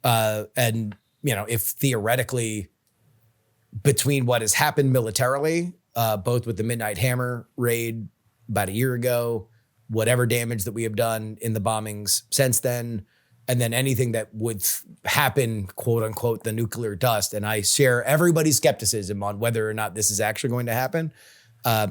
And if theoretically between what has happened militarily, both with the Midnight Hammer raid about a year ago, whatever damage that we have done in the bombings since then, and then anything that would happen, quote unquote, the nuclear dust. And I share everybody's skepticism on whether or not this is actually going to happen.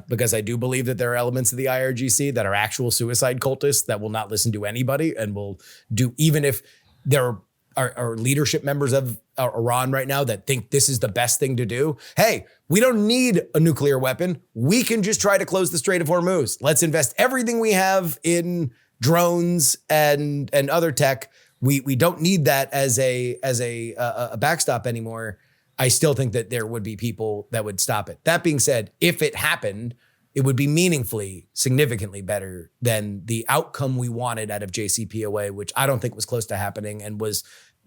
Because I do believe that there are elements of the IRGC that are actual suicide cultists that will not listen to anybody and will do, even if there are leadership members of Iran right now that think this is the best thing to do. Hey, we don't need a nuclear weapon. We can just try to close the Strait of Hormuz. Let's invest everything we have in drones and other tech. We don't need that as a backstop anymore. I still think that there would be people that would stop it. That being said, if it happened, it would be meaningfully, significantly better than the outcome we wanted out of JCPOA, which I don't think was close to happening and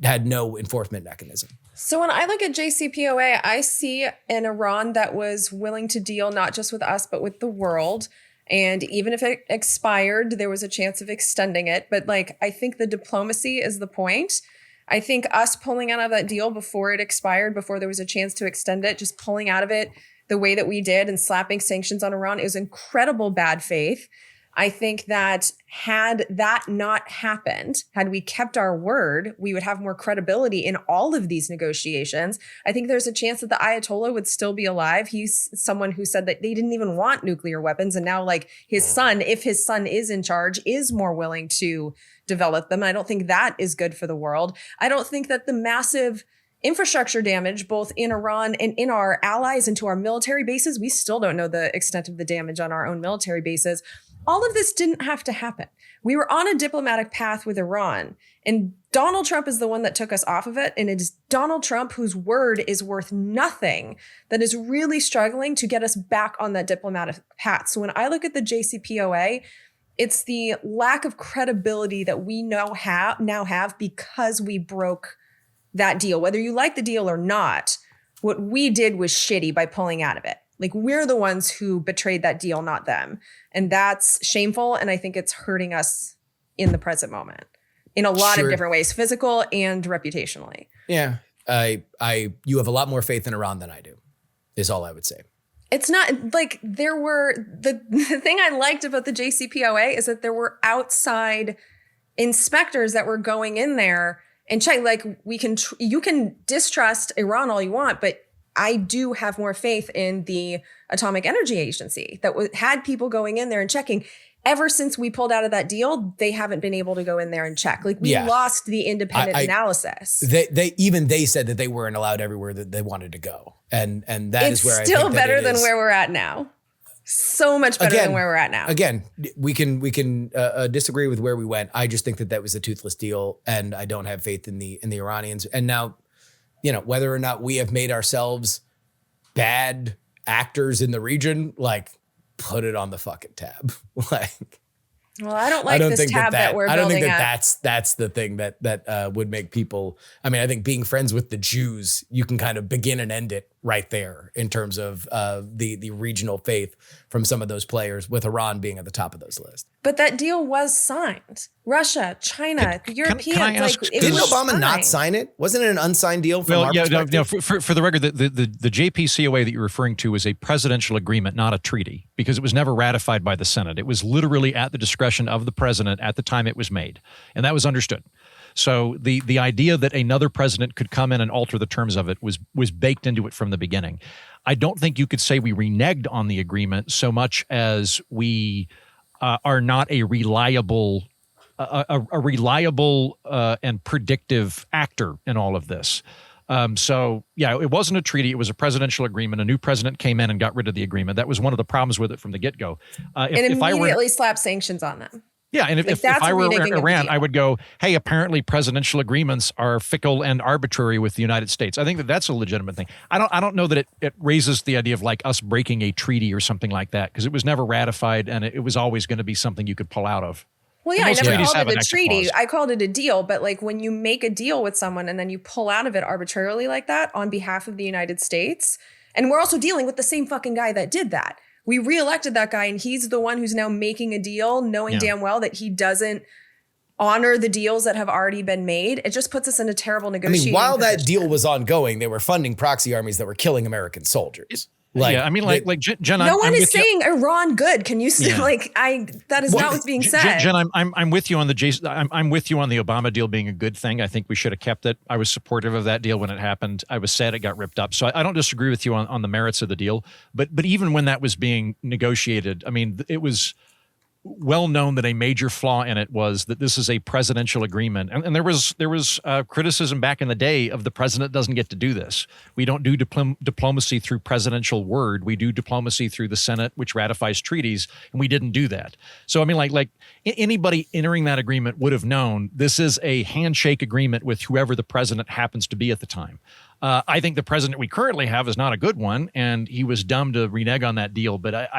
had no enforcement mechanism. So when I look at JCPOA, I see an Iran that was willing to deal not just with us, but with the world. And even if it expired, there was a chance of extending it. But I think the diplomacy is the point. I think us pulling out of that deal before it expired, before there was a chance to extend it, just pulling out of it the way that we did and slapping sanctions on Iran, it was incredible bad faith. I think that had that not happened, had we kept our word, we would have more credibility in all of these negotiations. I think there's a chance that the Ayatollah would still be alive. He's someone who said that they didn't even want nuclear weapons. And now like his son, if his son is in charge, is more willing to develop them. And I don't think that is good for the world. I don't think that the massive infrastructure damage, both in Iran and in our allies and to our military bases, we still don't know the extent of the damage on our own military bases. All of this didn't have to happen. We were on a diplomatic path with Iran, and Donald Trump is the one that took us off of it. And it is Donald Trump, whose word is worth nothing, that is really struggling to get us back on that diplomatic path. So when I look at the JCPOA, it's the lack of credibility that we now have because we broke that deal. Whether you like the deal or not, what we did was shitty by pulling out of it. Like, we're the ones who betrayed that deal, not them. And that's shameful. And I think it's hurting us in the present moment in a lot of different ways, physical and reputationally. Yeah. You have a lot more faith in Iran than I do, is all I would say. It's not like there were the thing I liked about the JCPOA is that there were outside inspectors that were going in there and check. Like, you can distrust Iran all you want, but I do have more faith in the Atomic Energy Agency that had people going in there and checking. Ever since we pulled out of that deal, they haven't been able to go in there and check. Like, we lost the independent analysis. They said that they weren't allowed everywhere that they wanted to go, and that is where it's still better than where we're at now. So much better than where we're at now. Again, we can disagree with where we went. I just think that was a toothless deal, and I don't have faith in the Iranians. And now, whether or not we have made ourselves bad actors in the region, like, put it on the fucking tab. Like, well, I don't like this tab that we're building. I don't think that's the thing that would make people. I mean, I think being friends with the Jews, you can kind of begin and end it right there in terms of the regional faith from some of those players, with Iran being at the top of those lists. But that deal was signed. Russia, China, the Europeans. Didn't Obama not sign it? Wasn't it an unsigned deal? For the record, the JPCOA that you're referring to is a presidential agreement, not a treaty, because it was never ratified by the Senate. It was literally at the discretion of the president at the time it was made, and that was understood. So the idea that another president could come in and alter the terms of it was baked into it from the beginning. I don't think you could say we reneged on the agreement so much as we are not a reliable and predictive actor in all of this. It wasn't a treaty. It was a presidential agreement. A new president came in and got rid of the agreement. That was one of the problems with it from the get-go. Immediately slapped sanctions on them. Yeah, and if I were Iran, I would go, hey, apparently presidential agreements are fickle and arbitrary with the United States. I think that that's a legitimate thing. I don't know that it raises the idea of like us breaking a treaty or something like that, because it was never ratified and it was always going to be something you could pull out of. Well, yeah, I never called it a treaty. I called it a deal. But like, when you make a deal with someone and then you pull out of it arbitrarily like that on behalf of the United States, and we're also dealing with the same fucking guy that did that. We reelected that guy, and he's the one who's now making a deal, knowing damn well that he doesn't honor the deals that have already been made. It just puts us in a terrible negotiating position. While that deal position. Was ongoing, they were funding proxy armies that were killing American soldiers. Jen, no one is saying Iran good. Can you say that is not what's being said. Jen, I'm with you on I'm with you on the Obama deal being a good thing. I think we should have kept it. I was supportive of that deal when it happened. I was sad it got ripped up. So I don't disagree with you on the merits of the deal. But even when that was being negotiated, I mean, it was well known that a major flaw in it was that this is a presidential agreement. And there was criticism back in the day of the president doesn't get to do this. We don't do diplomacy through presidential word. We do diplomacy through the Senate, which ratifies treaties, and we didn't do that. So, I mean, like anybody entering that agreement would have known this is a handshake agreement with whoever the president happens to be at the time. I think the president we currently have is not a good one, and he was dumb to renege on that deal. But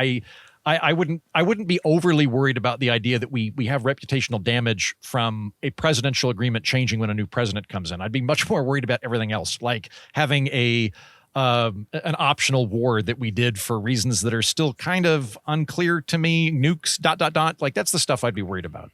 I wouldn't be overly worried about the idea that we have reputational damage from a presidential agreement changing when a new president comes in. I'd be much more worried about everything else, like having an optional war that we did for reasons that are still kind of unclear to me. Nukes, ... Like, that's the stuff I'd be worried about.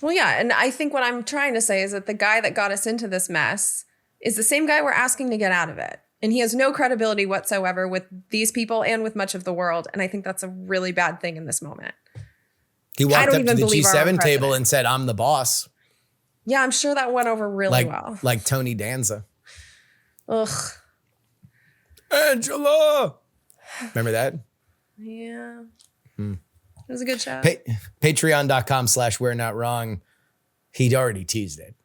Well, yeah, and I think what I'm trying to say is that the guy that got us into this mess is the same guy we're asking to get out of it. And he has no credibility whatsoever with these people and with much of the world. And I think that's a really bad thing in this moment. He walked up to the believe our own G7 table president. and said, "I'm the boss." Yeah, I'm sure that went over really well. Like Tony Danza. Ugh. Angela. Remember that? Yeah. It was a good chat. Patreon.com/we're not wrong. He'd already teased it.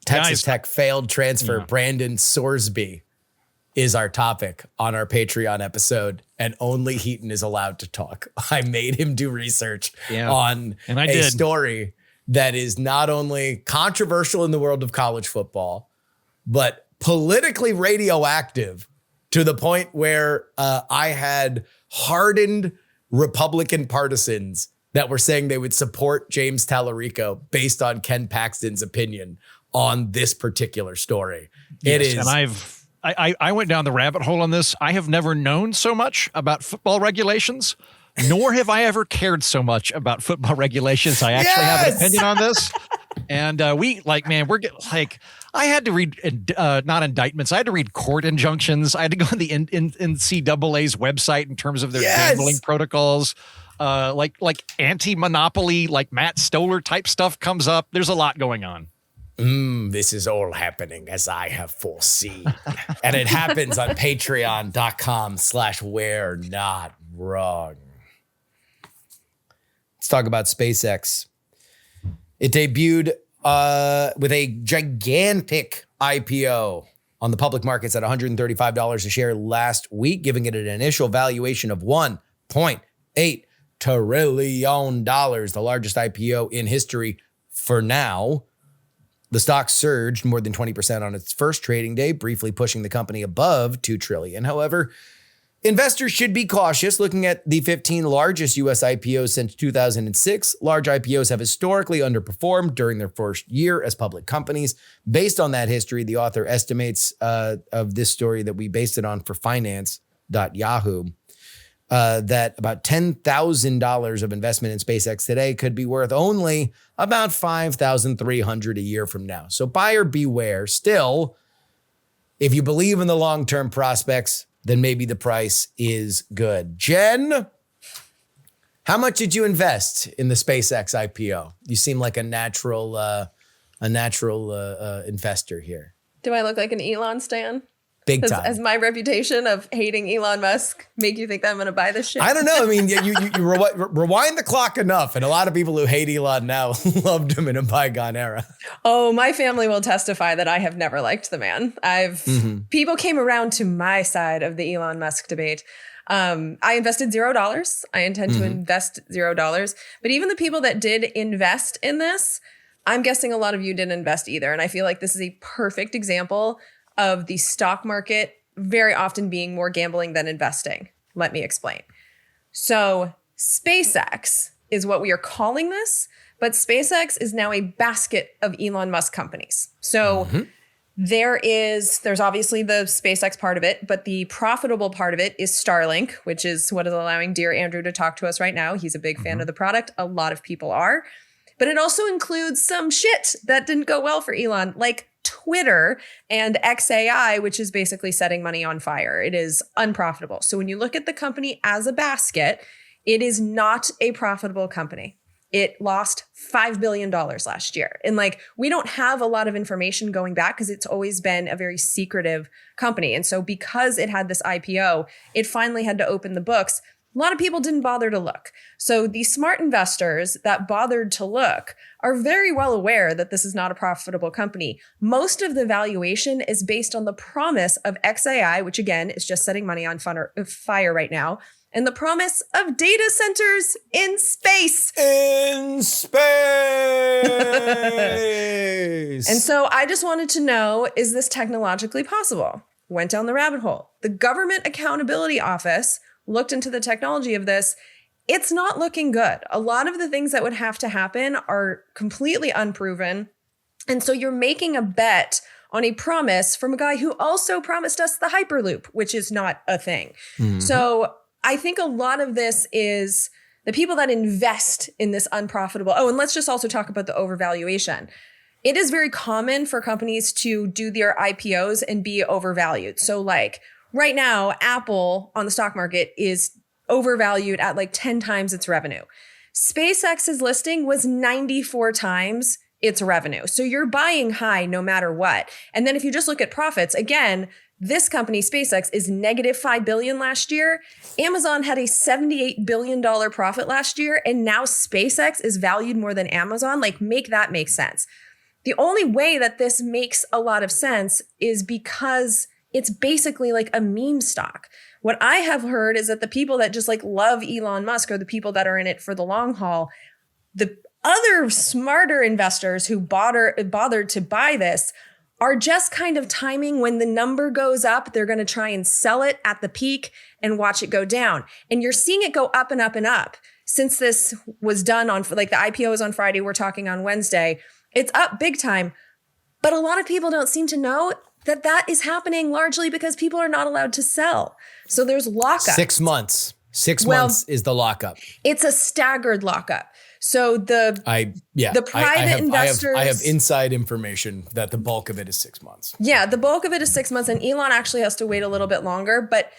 Texas Tech failed transfer. Yeah. Brandon Sorsby is our topic on our Patreon episode, and only Heaton is allowed to talk. I made him do research on a story that is not only controversial in the world of college football, but politically radioactive to the point where I had hardened Republican partisans that were saying they would support James Tallarico based on Ken Paxton's opinion on this particular story. It is. And I went down the rabbit hole on this. I have never known so much about football regulations, nor have I ever cared so much about football regulations. I actually have an opinion on this. And I had to read, not indictments. I had to read court injunctions. I had to go on the NCAA's website in terms of their gambling protocols. Like anti-monopoly, like Matt Stoller type stuff comes up. There's a lot going on. This is all happening as I have foreseen. And it happens on patreon.com/we're not wrong. Let's talk about SpaceX. It debuted with a gigantic IPO on the public markets at $135 a share last week, giving it an initial valuation of $1.8 trillion, the largest IPO in history for now. The stock surged more than 20% on its first trading day, briefly pushing the company above $2 trillion. However, investors should be cautious. Looking at the 15 largest U.S. IPOs since 2006, large IPOs have historically underperformed during their first year as public companies. Based on that history, the author estimates of this story that we based it on for finance.yahoo, that about $10,000 of investment in SpaceX today could be worth only about $5,300 a year from now. So buyer beware. Still, if you believe in the long-term prospects, then maybe the price is good. Jen, how much did you invest in the SpaceX IPO? You seem like a natural investor here. Do I look like an Elon stan? Big time. Has my reputation of hating Elon Musk make you think that I'm going to buy this shit? I don't know. I mean, you rewind the clock enough, and a lot of people who hate Elon now loved him in a bygone era. Oh, my family will testify that I have never liked the man. People came around to my side of the Elon Musk debate. I invested $0. I intend to invest $0. But even the people that did invest in this, I'm guessing a lot of you didn't invest either. And I feel like this is a perfect example of the stock market very often being more gambling than investing. Let me explain. So SpaceX is what we are calling this, but SpaceX is now a basket of Elon Musk companies. So there's obviously the SpaceX part of it, but the profitable part of it is Starlink, which is what is allowing dear Andrew to talk to us right now. He's a big fan of the product. A lot of people are. But it also includes some shit that didn't go well for Elon, like Twitter and XAI, which is basically setting money on fire. It is unprofitable. So when you look at the company as a basket, it is not a profitable company. It lost $5 billion last year. And we don't have a lot of information going back because it's always been a very secretive company. And so because it had this IPO, it finally had to open the books. A lot of people didn't bother to look. So the smart investors that bothered to look are very well aware that this is not a profitable company. Most of the valuation is based on the promise of XAI, which again is just setting money on fire right now, and the promise of data centers in space. In space. And so I just wanted to know, is this technologically possible? Went down the rabbit hole. The Government Accountability Office looked into the technology of this. It's not looking good. A lot of the things that would have to happen are completely unproven. And so you're making a bet on a promise from a guy who also promised us the Hyperloop, which is not a thing. So I think a lot of this is the people that invest in this unprofitable. Oh, and let's just also talk about the overvaluation. It is very common for companies to do their IPOs and be overvalued. So right now, Apple on the stock market is overvalued at 10 times its revenue. SpaceX's listing was 94 times its revenue. So you're buying high no matter what. And then if you just look at profits, again, this company, SpaceX, is negative $5 billion last year. Amazon had a $78 billion profit last year. And now SpaceX is valued more than Amazon. Like, make that make sense. The only way that this makes a lot of sense is because it's basically like a meme stock. What I have heard is that the people that just like love Elon Musk are the people that are in it for the long haul. The other smarter investors who bothered to buy this are just kind of timing when the number goes up. They're going to try and sell it at the peak and watch it go down. And you're seeing it go up and up and up. Since this was done on, like, the IPO is on Friday, we're talking on Wednesday. It's up big time. But a lot of people don't seem to know that that is happening largely because people are not allowed to sell. So there's lockup. 6 months. 6 months is the lockup. It's a staggered lockup. So the private investors. I have inside information that the bulk of it is 6 months. Yeah, the bulk of it is 6 months, and Elon actually has to wait a little bit longer. But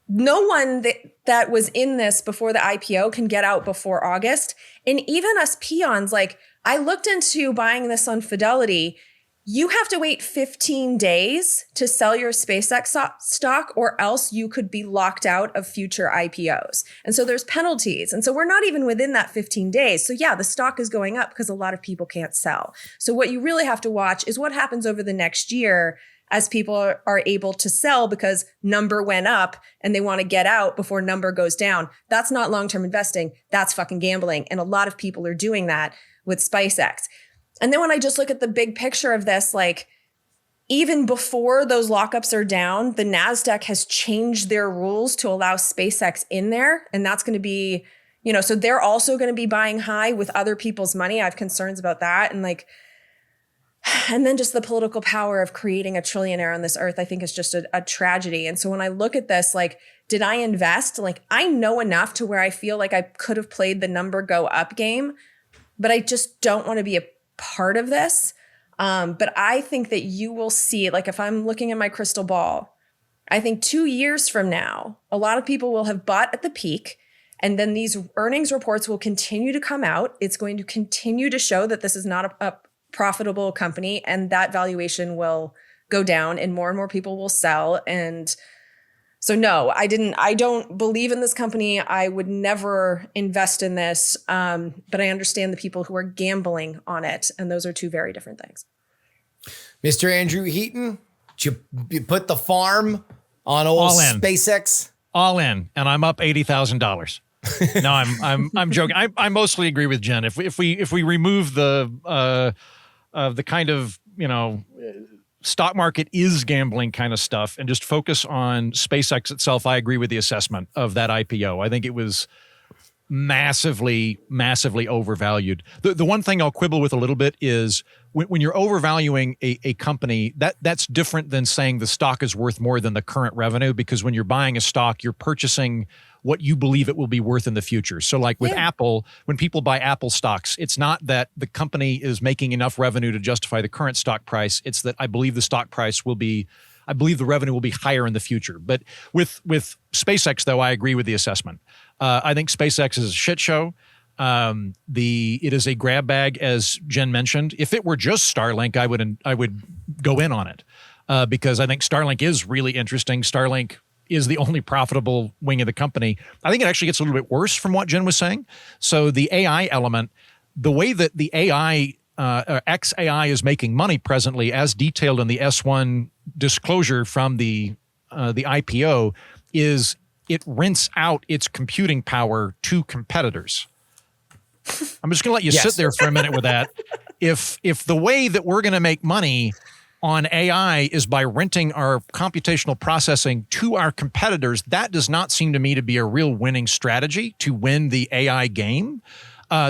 no one that was in this before the IPO can get out before August. And even us peons, like, I looked into buying this on Fidelity. You have to wait 15 days to sell your SpaceX stock, or else you could be locked out of future IPOs. And so there's penalties. And so we're not even within that 15 days. So yeah, the stock is going up because a lot of people can't sell. So what you really have to watch is what happens over the next year as people are able to sell because number went up and they want to get out before number goes down. That's not long-term investing. That's fucking gambling. And a lot of people are doing that with SpaceX. And then when I just look at the big picture of this, like, even before those lockups are down, the NASDAQ has changed their rules to allow SpaceX in there. And that's going to be, so they're also going to be buying high with other people's money. I have concerns about that. And then just the political power of creating a trillionaire on this earth, I think, is just a tragedy. And so when I look at this, like, did I invest? Like, I know enough to where I feel like I could have played the number go up game, but I just don't want to be a part of this. But I think that you will see, like, if I'm looking at my crystal ball, I think 2 years from now, a lot of people will have bought at the peak, and then these earnings reports will continue to come out. It's going to continue to show that this is not a profitable company, and that valuation will go down and more people will sell. And so no, I don't believe in this company. I would never invest in this. But I understand the people who are gambling on it. And those are two very different things. Mr. Andrew Heaton, did you put the farm on old SpaceX? All in. And I'm up $80,000. No, I'm joking. I mostly agree with Jen. If we remove the kind of, stock market is gambling kind of stuff and just focus on SpaceX itself, I agree with the assessment of that IPO. I think it was massively overvalued. The one thing I'll quibble with a little bit is when you're overvaluing a company, that's different than saying the stock is worth more than the current revenue, because when you're buying a stock, you're purchasing what you believe it will be worth in the future. So like with Apple, when people buy Apple stocks, it's not that the company is making enough revenue to justify the current stock price. It's that I believe the revenue will be higher in the future. But with SpaceX, though, I agree with the assessment. I think SpaceX is a shit show. It is a grab bag, as Jen mentioned. If it were just Starlink, I would go in on it because I think Starlink is really interesting. Starlink is the only profitable wing of the company. I think it actually gets a little bit worse from what Jen was saying. So the AI element, the way that the AI, XAI is making money presently, as detailed in the S1 disclosure from the IPO, is it rents out its computing power to competitors. I'm just going to let you sit there for a minute with that. If the way that we're going to make money on AI is by renting our computational processing to our competitors, that does not seem to me to be a real winning strategy to win the AI game.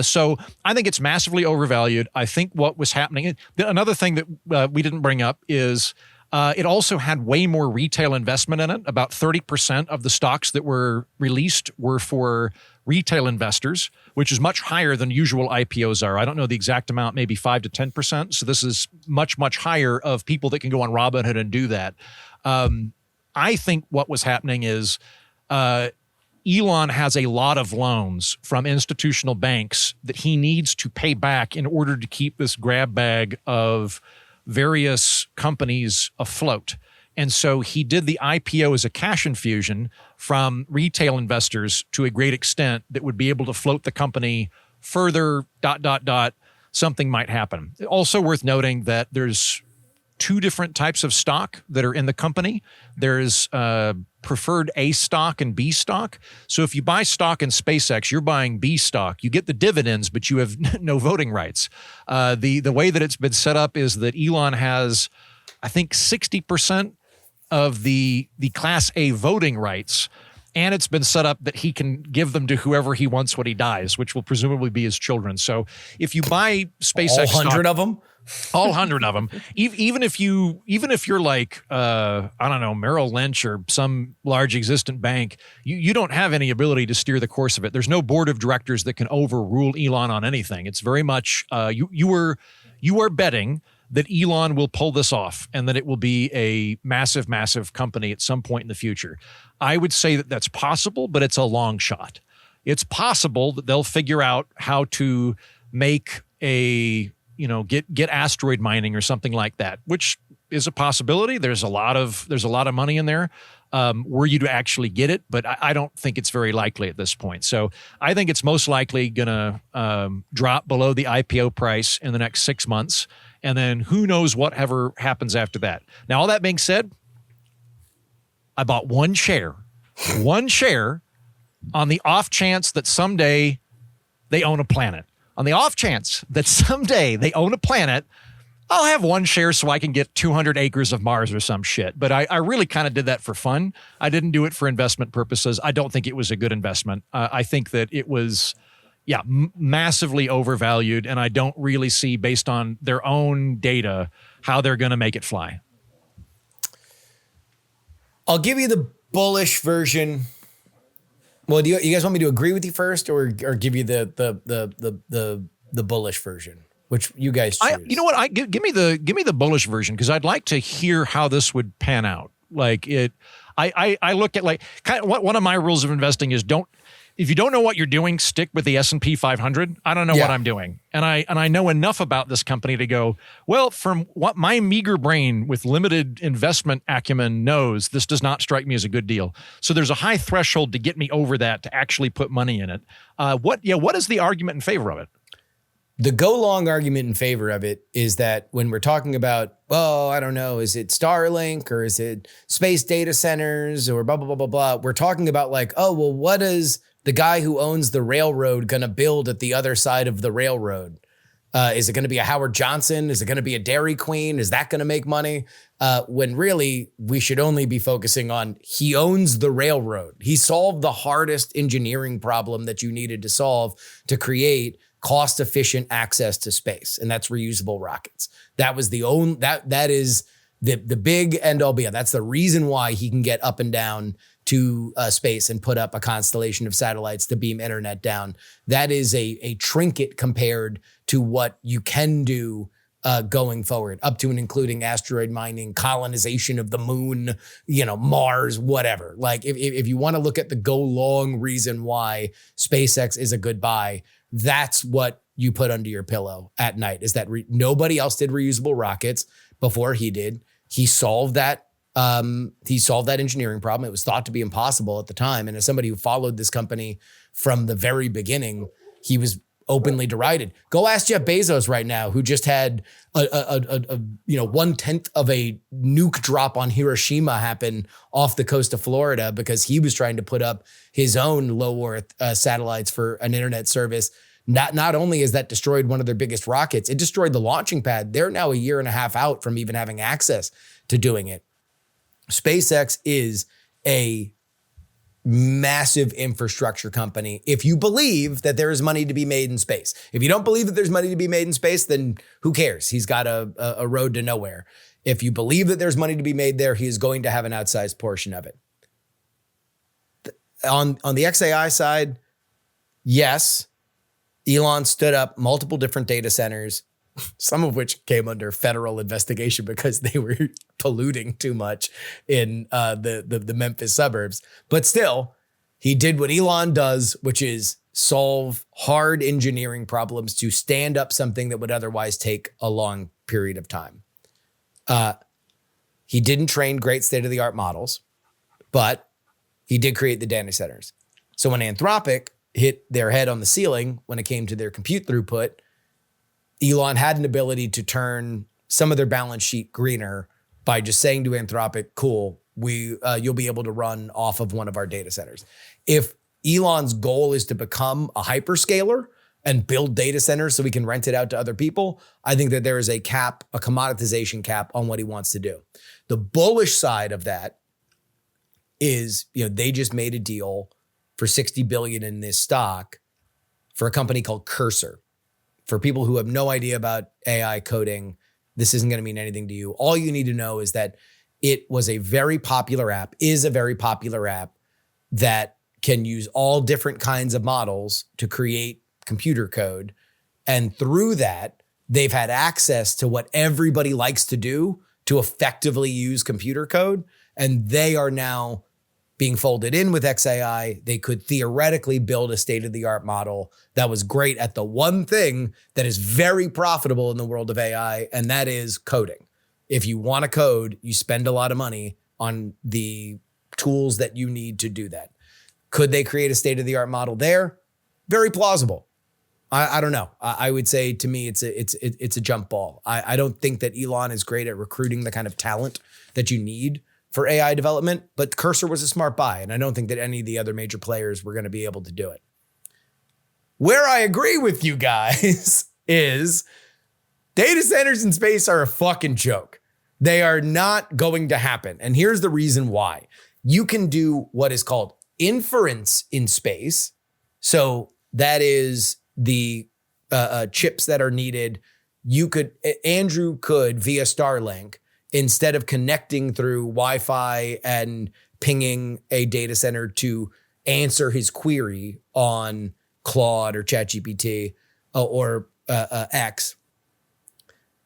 So I think it's massively overvalued. I think what was happening, another thing that we didn't bring up is it also had way more retail investment in it. About 30% of the stocks that were released were for retail investors, which is much higher than usual IPOs are. I don't know the exact amount, maybe 5 to 10%. So this is much, much higher of people that can go on Robinhood and do that. I think what was happening is Elon has a lot of loans from institutional banks that he needs to pay back in order to keep this grab bag of various companies afloat. And so he did the IPO as a cash infusion from retail investors to a great extent that would be able to float the company further, ... Something might happen. Also worth noting that there's two different types of stock that are in the company. There's preferred A stock and B stock. So if you buy stock in SpaceX, you're buying B stock. You get the dividends, but you have no voting rights. The way that it's been set up is that Elon has, I think, 60% of the Class A voting rights. And it's been set up that he can give them to whoever he wants when he dies, which will presumably be his children. So if you buy SpaceX, all 100 of them, all 100 of them, even if you're like, I don't know, Merrill Lynch or some large existent bank, you don't have any ability to steer the course of it. There's no board of directors that can overrule Elon on anything. It's very much, you are betting that Elon will pull this off and that it will be a massive, massive company at some point in the future. I would say that that's possible, but it's a long shot. It's possible that they'll figure out how to make get asteroid mining or something like that, which is a possibility. There's a lot of money in there. Were you to actually get it, but I don't think it's very likely at this point. So I think it's most likely going to drop below the IPO price in the next 6 months. And then who knows whatever happens after that. Now, all that being said, I bought one share on the off chance that someday they own a planet. On the off chance that someday they own a planet, I'll have one share so I can get 200 acres of Mars or some shit. But I really kind of did that for fun. I didn't do it for investment purposes. I don't think it was a good investment. I think that it was, massively overvalued. And I don't really see, based on their own data, how they're going to make it fly. I'll give you the bullish version. Well, do you guys want me to agree with you first, or give you the bullish version? Which you guys choose. You know what? Give me the bullish version, because I'd like to hear how this would pan out. Like it, I look at like kind of one of my rules of investing is if you don't know what you're doing, stick with the S&P 500. I don't know what I'm doing, and I know enough about this company to go, well, from what my meager brain with limited investment acumen knows, this does not strike me as a good deal. So there's a high threshold to get me over that to actually put money in it. What is the argument in favor of it? The go long argument in favor of it is that when we're talking about, I don't know, is it Starlink or is it space data centers or blah, blah, blah, blah, blah. We're talking about like, what is the guy who owns the railroad going to build at the other side of the railroad? Is it going to be a Howard Johnson? Is it going to be a Dairy Queen? Is that going to make money? When really we should only be focusing on he owns the railroad. He solved the hardest engineering problem that you needed to solve to create cost-efficient access to space, and that's reusable rockets. That was that is the big end all be all. That's the reason why he can get up and down to space and put up a constellation of satellites to beam internet down. That is a trinket compared to what you can do going forward, up to and including asteroid mining, colonization of the moon, Mars, whatever. Like if you want to look at the go long reason why SpaceX is a good buy, that's what you put under your pillow at night, is that nobody else did reusable rockets before he did. He solved that. He solved that engineering problem. It was thought to be impossible at the time. And as somebody who followed this company from the very beginning, he was openly derided. Go ask Jeff Bezos right now, who just had a 1/10 of a nuke drop on Hiroshima happen off the coast of Florida because he was trying to put up his own low Earth satellites for an internet service. Not only has that destroyed one of their biggest rockets, it destroyed the launching pad. They're now a year and a half out from even having access to doing it. SpaceX is a massive infrastructure company. If you believe that there is money to be made in space, if you don't believe that there's money to be made in space, then who cares? He's got a road to nowhere. If you believe that there's money to be made there, he is going to have an outsized portion of it. On the XAI side, yes, Elon stood up multiple different data centers, some of which came under federal investigation because they were polluting too much in the Memphis suburbs. But still, He did what Elon does, which is solve hard engineering problems to stand up something that would otherwise take a long period of time. He didn't train great state-of-the-art models, but he did create the data centers. So when Anthropic hit their head on the ceiling when it came to their compute throughput, Elon had an ability to turn some of their balance sheet greener by just saying to Anthropic, cool, you'll be able to run off of one of our data centers. If Elon's goal is to become a hyperscaler and build data centers so we can rent it out to other people, I think that there is a cap, a commoditization cap on what he wants to do. The bullish side of that is, they just made a deal for $60 billion in this stock for a company called Cursor. For people who have no idea about AI coding, this isn't going to mean anything to you. All you need to know is that it was a very popular app, is a very popular app that can use all different kinds of models to create computer code. And through that, they've had access to what everybody likes to do to effectively use computer code. And they are now being folded in with XAI. They could theoretically build a state-of-the-art model that was great at the one thing that is very profitable in the world of AI, and that is coding. If you want to code, you spend a lot of money on the tools that you need to do that. Could they create a state-of-the-art model there? Very plausible. I don't know. I would say, to me, it's a jump ball. I don't think that Elon is great at recruiting the kind of talent that you need for AI development, but Cursor was a smart buy, and I don't think that any of the other major players were going to be able to do it. Where I agree with you guys is data centers in space are a fucking joke. They are not going to happen. And here's the reason why. You can do what is called inference in space. So that is the chips that are needed. Andrew could, via Starlink, instead of connecting through Wi-Fi and pinging a data center to answer his query on Claude or ChatGPT or X,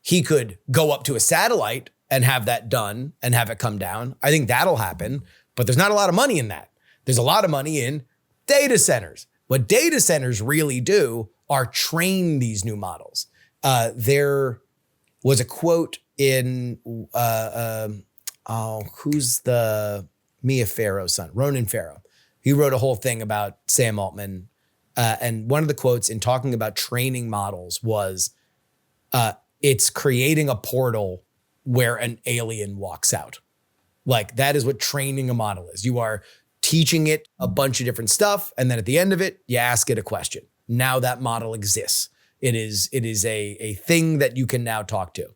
he could go up to a satellite and have that done and have it come down. I think that'll happen, but there's not a lot of money in that. There's a lot of money in data centers. What data centers really do are train these new models. There was a quote in, who's the Mia Farrow's son? Ronan Farrow. He wrote a whole thing about Sam Altman. And one of the quotes in talking about training models was, it's creating a portal where an alien walks out. Like, that is what training a model is. You are teaching it a bunch of different stuff, and then at the end of it, you ask it a question. Now that model exists. It is a thing that you can now talk to.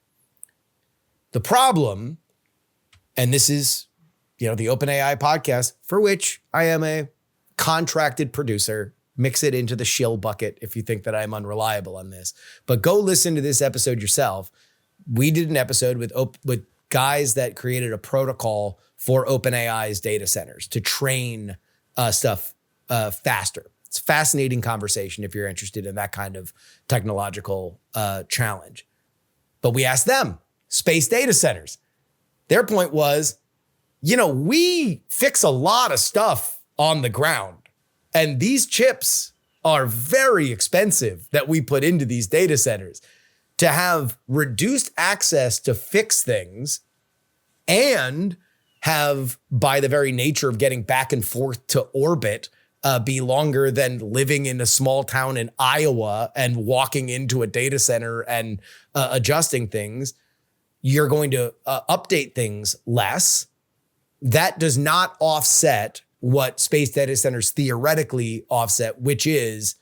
The problem, and this is, the OpenAI podcast, for which I am a contracted producer. Mix it into the shill bucket if you think that I'm unreliable on this. But go listen to this episode yourself. We did an episode with guys that created a protocol for OpenAI's data centers to train stuff faster. It's a fascinating conversation if you're interested in that kind of technological challenge. But we asked them, space data centers. Their point was, we fix a lot of stuff on the ground. And these chips are very expensive that we put into these data centers. To have reduced access to fix things and have, by the very nature of getting back and forth to orbit, be longer than living in a small town in Iowa and walking into a data center and adjusting things, you're going to update things less. That does not offset what space data centers theoretically offset, which is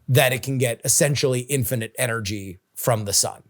that it can get essentially infinite energy from the sun.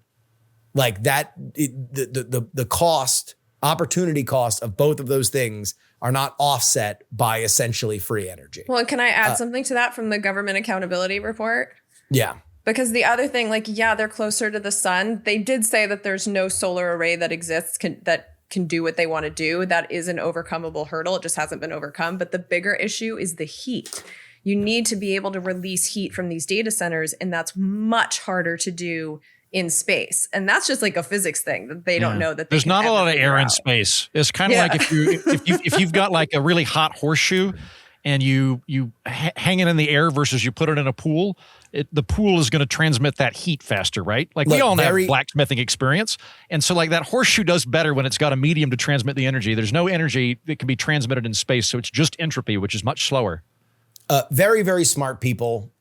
Like that, the cost, opportunity cost of both of those things are not offset by essentially free energy. Well, can I add something to that from the government accountability report? Yeah. Because the other thing, they're closer to the sun. They did say that there's no solar array that exists that can do what they want to do. That is an overcomable hurdle. It just hasn't been overcome. But the bigger issue is the heat. You need to be able to release heat from these data centers, and that's much harder to do in space. And that's just like a physics thing that they don't know that there's not a lot of air in space. It's kind of like if you've got like a really hot horseshoe and you hang it in the air versus you put it in a pool, the pool is going to transmit that heat faster, right? Like we all have blacksmithing experience. And so like that horseshoe does better when it's got a medium to transmit the energy. There's no energy that can be transmitted in space. So it's just entropy, which is much slower. Very, very smart people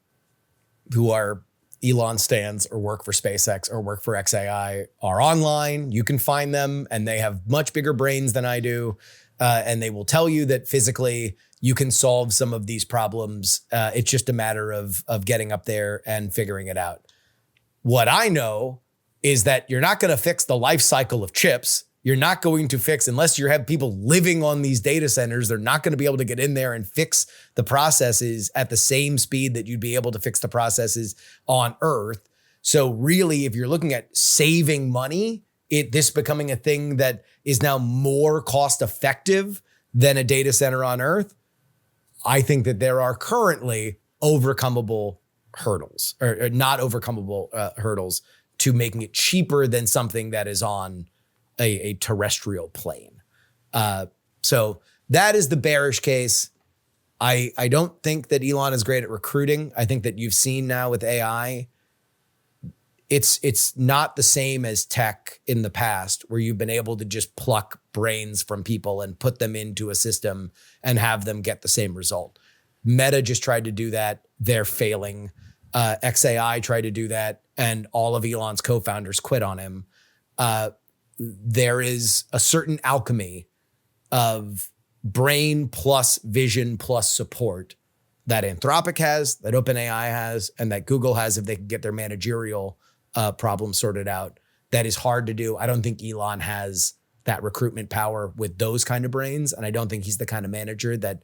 who are Elon stans or work for SpaceX or work for XAI are online. You can find them, and they have much bigger brains than I do. And they will tell you that physically you can solve some of these problems. It's just a matter of getting up there and figuring it out. What I know is that you're not going to fix the life cycle of chips. You're not going to fix, unless you have people living on these data centers, they're not going to be able to get in there and fix the processes at the same speed that you'd be able to fix the processes on Earth. So really, if you're looking at saving money, this becoming a thing that is now more cost effective than a data center on Earth, I think that there are currently overcomable hurdles, or not overcomable hurdles to making it cheaper than something that is on a terrestrial plane. So that is the bearish case. I don't think that Elon is great at recruiting. I think that you've seen now with AI, it's not the same as tech in the past, where you've been able to just pluck brains from people and put them into a system and have them get the same result. Meta just tried to do that. They're failing. XAI tried to do that, and all of Elon's co-founders quit on him. There is a certain alchemy of brain plus vision plus support that Anthropic has, that OpenAI has, and that Google has if they can get their managerial problems sorted out. That is hard to do. I don't think Elon has that recruitment power with those kind of brains, and I don't think he's the kind of manager that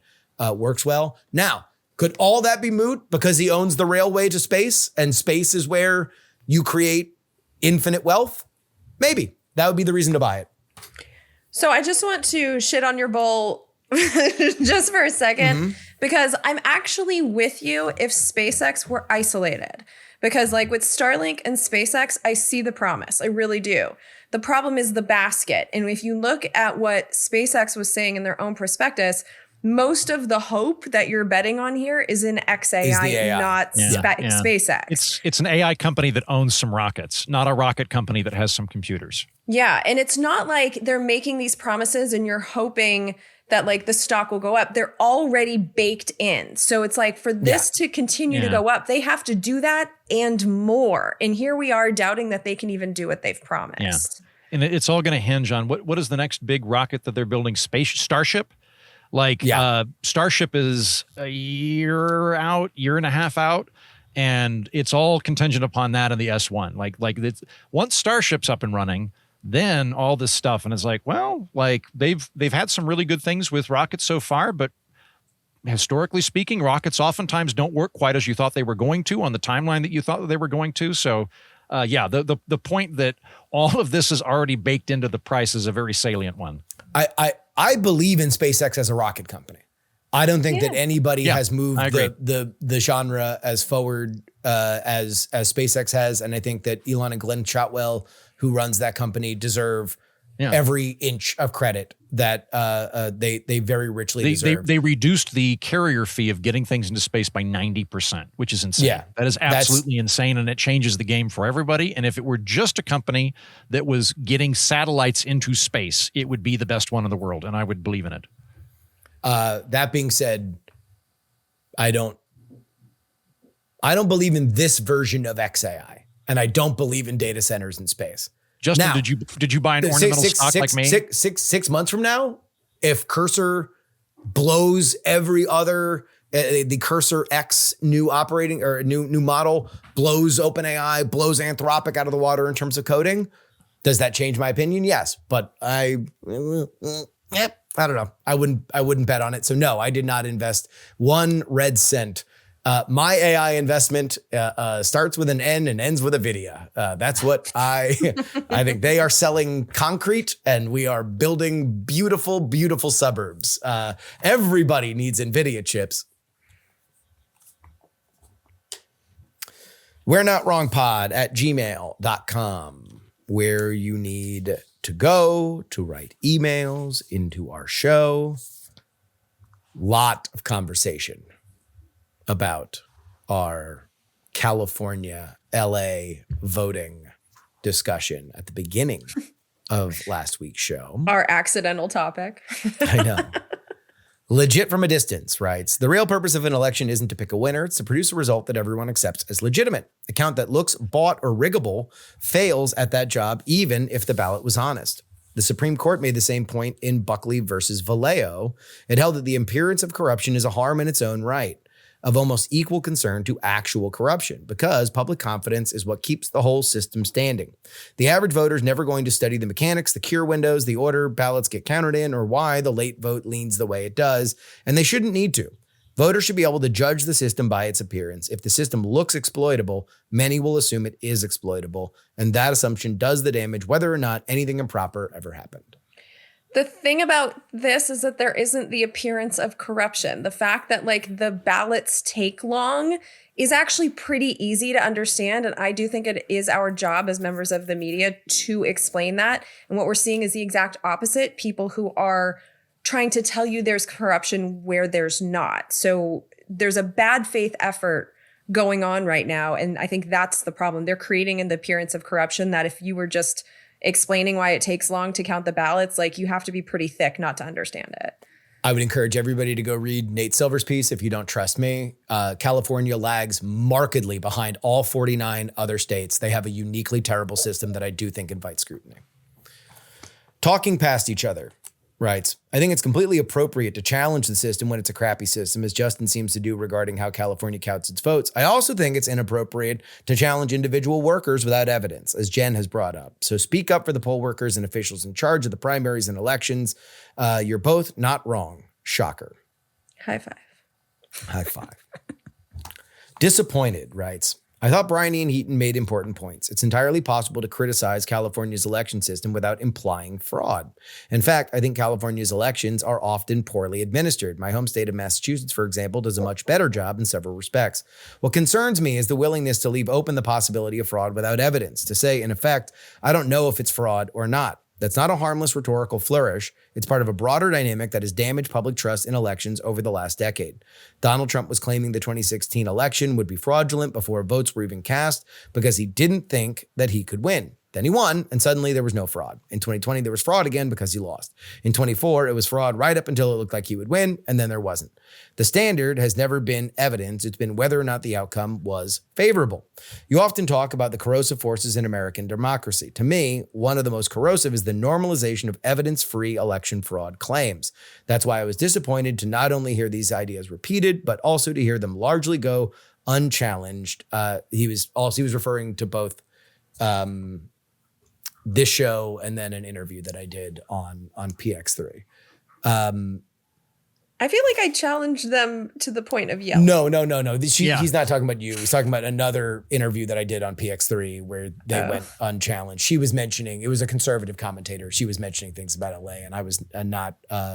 works well. Now, could all that be moot because he owns the railway to space, and space is where you create infinite wealth? Maybe. That would be the reason to buy it. So I just want to shit on your bull just for a second, because I'm actually with you if SpaceX were isolated. Because like with Starlink and SpaceX, I see the promise. I really do. The problem is the basket. And if you look at what SpaceX was saying in their own prospectus, most of the hope that you're betting on here is in XAI, not SpaceX. It's an AI company that owns some rockets, not a rocket company that has some computers. Yeah. And it's not like they're making these promises and you're hoping that like the stock will go up. They're already baked in. So it's like for this to continue to go up, they have to do that and more. And here we are doubting that they can even do what they've promised. Yeah. And it's all going to hinge on what is the next big rocket that they're building? Starship? Like Starship is a year and a half out, and it's all contingent upon that and the S1. Like once Starship's up and running, then all this stuff, and it's like, well, like they've had some really good things with rockets so far, but historically speaking, rockets oftentimes don't work quite as you thought they were going to on the timeline that you thought that they were going to. So the point that all of this is already baked into the price is a very salient one. I believe in SpaceX as a rocket company. I don't think that anybody has moved the genre as forward as SpaceX has, and I think that Elon and Glenn Shotwell, who runs that company, deserve every inch of credit that they very richly deserve. They reduced the carrier fee of getting things into space by 90%, which is insane. Yeah, that is absolutely insane, and it changes the game for everybody. And if it were just a company that was getting satellites into space, it would be the best one in the world, and I would believe in it. That being said, I don't believe in this version of XAI, and I don't believe in data centers in space. Justin, now, did you buy an ornamental stock like me? 6 months from now, if Cursor blows every other, the Cursor X new operating or new model blows OpenAI, blows Anthropic out of the water in terms of coding, does that change my opinion? Yes, but I don't know. I wouldn't bet on it. So no, I did not invest 1 red cent. My AI investment starts with an N and ends with a Nvidia. That's what I think. They are selling concrete, and we are building beautiful, beautiful suburbs. Everybody needs Nvidia chips. We're not wrong pod at gmail.com, where you need to go to write emails into our show. lot of conversation about our California, LA voting discussion at the beginning of last week's show. Our accidental topic. I know. Legit from a distance writes, the real purpose of an election isn't to pick a winner. It's to produce a result that everyone accepts as legitimate. A count that looks bought or riggable fails at that job, even if the ballot was honest. The Supreme Court made the same point in Buckley versus Vallejo. It held that the appearance of corruption is a harm in its own right, of almost equal concern to actual corruption, because public confidence is what keeps the whole system standing. The average voter is never going to study the mechanics, the cure windows, the order ballots get counted in, or why the late vote leans the way it does, and they shouldn't need to. Voters should be able to judge the system by its appearance. If the system looks exploitable, many will assume it is exploitable, and that assumption does the damage whether or not anything improper ever happened. The thing about this is that there isn't the appearance of corruption. The fact that like the ballots take long is actually pretty easy to understand. And I do think it is our job as members of the media to explain that. And what we're seeing is the exact opposite. People who are trying to tell you there's corruption where there's not. So there's a bad faith effort going on right now. And I think that's the problem. They're creating an appearance of corruption that if you were just explaining why it takes long to count the ballots, like you have to be pretty thick not to understand it. I would encourage everybody to go read Nate Silver's piece if you don't trust me. California lags markedly behind all 49 other states. They have a uniquely terrible system that I do think invites scrutiny. Talking past each other writes, I think it's completely appropriate to challenge the system when it's a crappy system, as Justin seems to do regarding how California counts its votes. I also think it's inappropriate to challenge individual workers without evidence, as Jen has brought up. So speak up for the poll workers and officials in charge of the primaries and elections. You're both not wrong. Shocker. High five. High five. Disappointed writes, I thought Brian Ian Heaton made important points. It's entirely possible to criticize California's election system without implying fraud. In fact, I think California's elections are often poorly administered. My home state of Massachusetts, for example, does a much better job in several respects. What concerns me is the willingness to leave open the possibility of fraud without evidence, to say, in effect, I don't know if it's fraud or not. That's not a harmless rhetorical flourish. It's part of a broader dynamic that has damaged public trust in elections over the last decade. Donald Trump was claiming the 2016 election would be fraudulent before votes were even cast because he didn't think that he could win. Then he won, and suddenly there was no fraud. In 2020, there was fraud again because he lost. In 24, it was fraud right up until it looked like he would win, and then there wasn't. The standard has never been evidence. It's been whether or not the outcome was favorable. You often talk about the corrosive forces in American democracy. To me, one of the most corrosive is the normalization of evidence-free election fraud claims. That's why I was disappointed to not only hear these ideas repeated, but also to hear them largely go unchallenged. He was referring to both this show and then an interview that I did on PX3. I feel like I challenged them to the point of yelling. No. He's not talking about you. He's talking about another interview that I did on PX3 where they went unchallenged. She was mentioning, it was a conservative commentator. She was mentioning things about LA, and I was not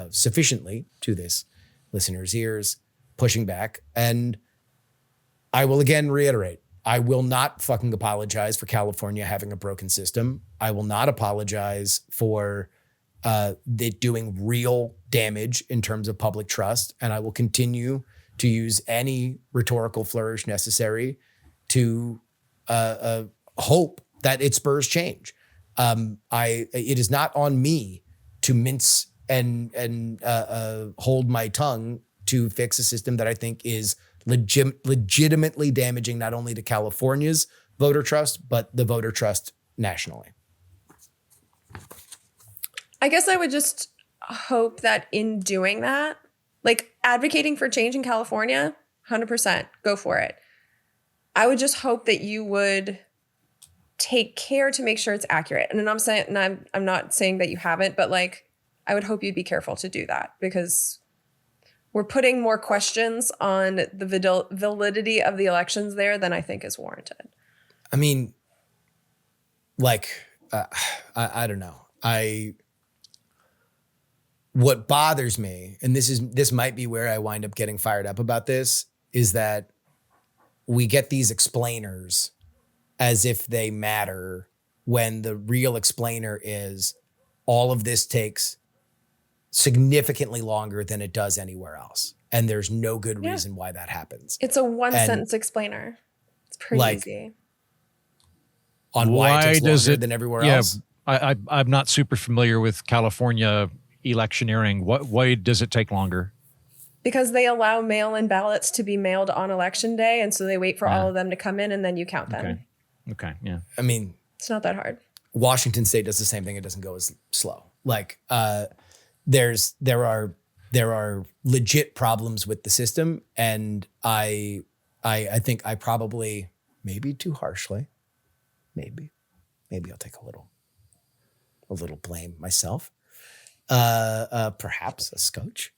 sufficiently, to this listener's ears, pushing back. And I will again reiterate, I will not fucking apologize for California having a broken system. I will not apologize for it doing real damage in terms of public trust. And I will continue to use any rhetorical flourish necessary to hope that it spurs change. It is not on me to mince and hold my tongue to fix a system that I think is legitimately damaging not only to California's voter trust, but the voter trust nationally. I guess I would just hope that in doing that, like advocating for change in California, 100%, go for it. I would just hope that you would take care to make sure it's accurate. And I'm saying, and I'm not saying that you haven't, but like, I would hope you'd be careful to do that, because we're putting more questions on the validity of the elections there than I think is warranted. I mean, like, I don't know. What bothers me, and this might be where I wind up getting fired up about this, is that we get these explainers as if they matter when the real explainer is all of this takes significantly longer than it does anywhere else. And there's no good reason why that happens. It's a one-sentence explainer. It's pretty easy. On why it takes longer than everywhere else? I'm not super familiar with California electioneering. Why does it take longer? Because they allow mail-in ballots to be mailed on election day, and so they wait for all of them to come in, and then you count them. Okay, yeah. I mean, it's not that hard. Washington State does the same thing. It doesn't go as slow. Like, there are legit problems with the system, and I think I probably, maybe too harshly, maybe I'll take a little blame myself. Perhaps a scotch.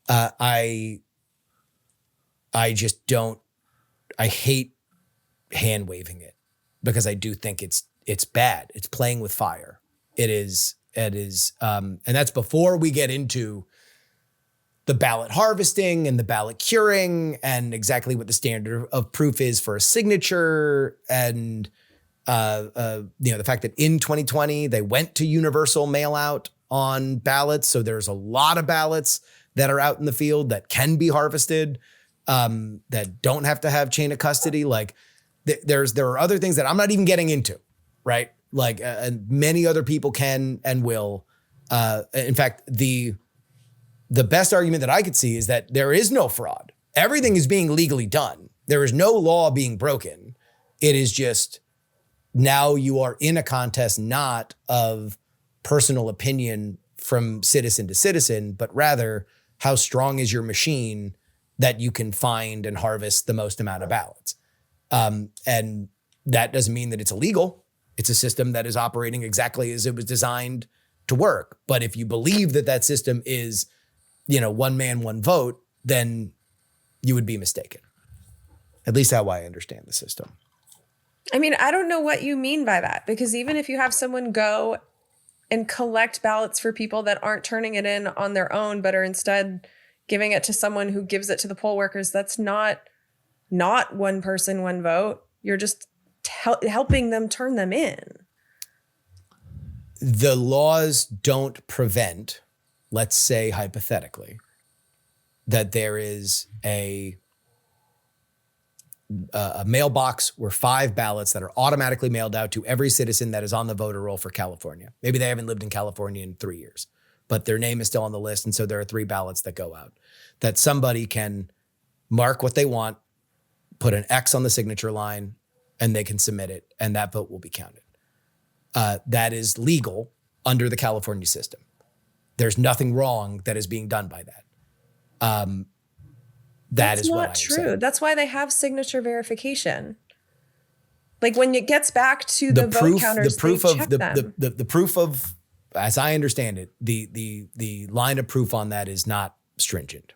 I just don't. I hate hand waving it because I do think it's bad. It's playing with fire. It is, and that's before we get into the ballot harvesting and the ballot curing and exactly what the standard of proof is for a signature. And, the fact that in 2020, they went to universal mail out on ballots. So there's a lot of ballots that are out in the field that can be harvested, that don't have to have chain of custody. Like there are other things that I'm not even getting into, right? Like, and many other people can and will. In fact, the best argument that I could see is that there is no fraud. Everything is being legally done. There is no law being broken. It is just now you are in a contest not of personal opinion from citizen to citizen, but rather how strong is your machine that you can find and harvest the most amount of ballots. And that doesn't mean that it's illegal. It's a system that is operating exactly as it was designed to work. But if you believe that system is, one man, one vote, then you would be mistaken. At least how I understand the system. I mean, I don't know what you mean by that, because even if you have someone go and collect ballots for people that aren't turning it in on their own, but are instead giving it to someone who gives it to the poll workers, that's not one person, one vote. You're just helping them turn them in. The laws don't prevent, let's say hypothetically, that there is a mailbox where 5 ballots that are automatically mailed out to every citizen that is on the voter roll for California. Maybe they haven't lived in California in 3 years, but their name is still on the list. And so there are 3 ballots that go out that somebody can mark what they want, put an X on the signature line, and they can submit it, and that vote will be counted. That is legal under the California system. There's nothing wrong that is being done by that. That's what not true. Saying. That's why they have signature verification. Like when it gets back to the vote counters, the proof of, as I understand it, the line of proof on that is not stringent.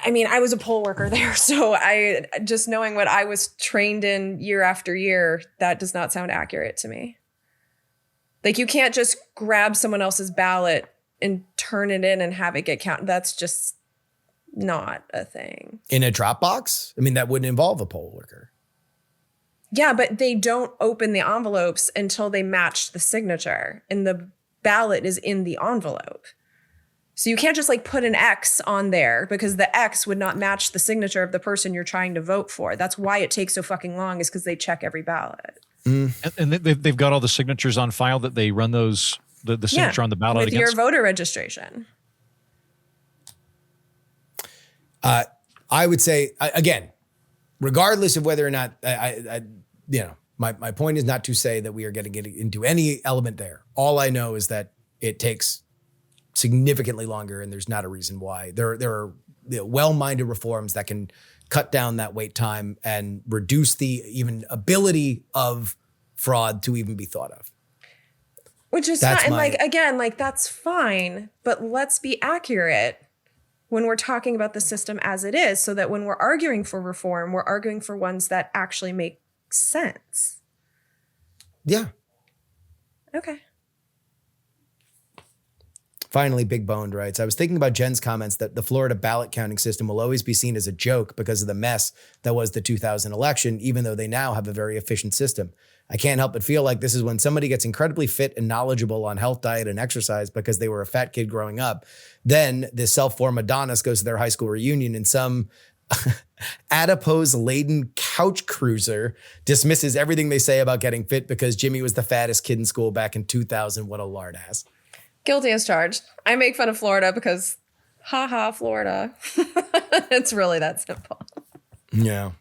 I mean, I was a poll worker there, so I just knowing what I was trained in year after year, that does not sound accurate to me. Like you can't just grab someone else's ballot and turn it in and have it get counted. That's just not a thing. In a Dropbox? I mean, that wouldn't involve a poll worker. Yeah, but they don't open the envelopes until they match the signature, and the ballot is in the envelope. So you can't just like put an X on there because the X would not match the signature of the person you're trying to vote for. That's why it takes so fucking long, is because they check every ballot. And they've got all the signatures on file that they run those, the signature on the ballot with against? Your voter registration. I would say, again, regardless of whether or not, my point is not to say that we are getting into any element there. All I know is that it takes significantly longer, and there's not a reason why. There are well-minded reforms that can cut down that wait time and reduce the even ability of fraud to even be thought of. Which is fine. And that's fine, but let's be accurate when we're talking about the system as it is, so that when we're arguing for reform, we're arguing for ones that actually make sense. Yeah. Okay. Finally, Big Boned writes, I was thinking about Jen's comments that the Florida ballot counting system will always be seen as a joke because of the mess that was the 2000 election, even though they now have a very efficient system. I can't help but feel like this is when somebody gets incredibly fit and knowledgeable on health, diet, and exercise because they were a fat kid growing up. Then this self-formed Adonis goes to their high school reunion and some adipose-laden couch cruiser dismisses everything they say about getting fit because Jimmy was the fattest kid in school back in 2000. What a lard ass. Guilty as charged. I make fun of Florida because, haha, Florida. It's really that simple. Yeah.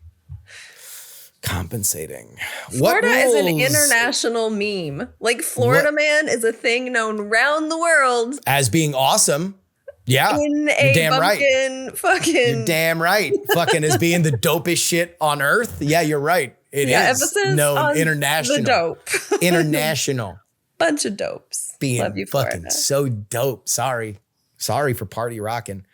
Compensating. Florida is an international meme. Like Florida Man is a thing known around the world as being awesome. Yeah. In a damn bumpkin right. Fucking. You're damn right. Fucking as being the dopest shit on earth. Yeah, you're right. It is emphasis known on international. The dope. International. Bunch of dopes. Being Love you, fucking Florida. so dope. Sorry for party rocking.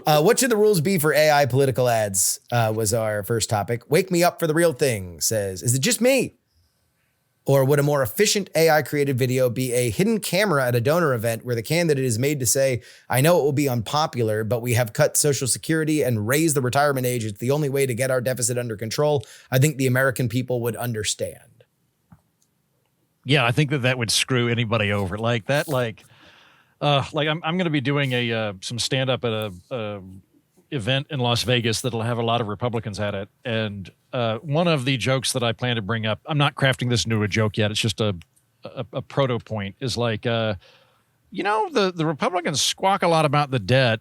What should the rules be for AI political ads was our first topic. Wake me up for the real thing says, is it just me? Or would a more efficient AI created video be a hidden camera at a donor event where the candidate is made to say, I know it will be unpopular, but we have cut Social Security and raised the retirement age. It's the only way to get our deficit under control. I think the American people would understand. Yeah, I think that would screw anybody over like that. I'm going to be doing some stand up at a event in Las Vegas that'll have a lot of Republicans at it, and one of the jokes that I plan to bring up, I'm not crafting this into a joke yet. It's just a proto point. Is the Republicans squawk a lot about the debt,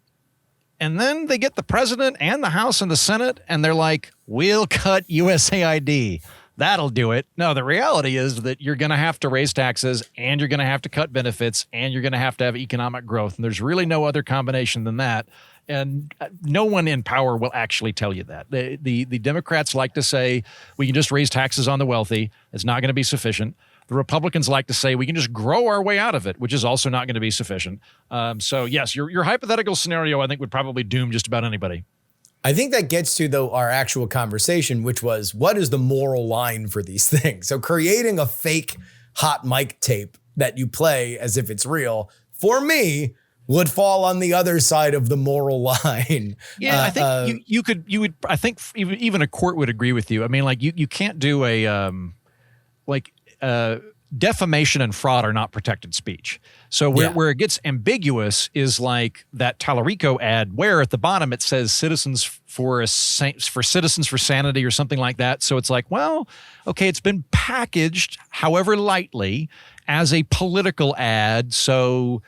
and then they get the president and the House and the Senate, and they're like, "We'll cut USAID." That'll do it. No, the reality is that you're going to have to raise taxes and you're going to have to cut benefits and you're going to have economic growth. And there's really no other combination than that. And no one in power will actually tell you that. The Democrats like to say we can just raise taxes on the wealthy. It's not going to be sufficient. The Republicans like to say we can just grow our way out of it, which is also not going to be sufficient. So yes, your hypothetical scenario, I think, would probably doom just about anybody. I think that gets to, though, our actual conversation, which was, what is the moral line for these things? So creating a fake hot mic tape that you play as if it's real, for me, would fall on the other side of the moral line. Yeah, I think I think even a court would agree with you. I mean, like you can't do defamation and fraud are not protected speech. So where it gets ambiguous is like that Tallarico ad where at the bottom it says citizens for sanity or something like that. So it's like, well, okay, it's been packaged however lightly as a political ad. So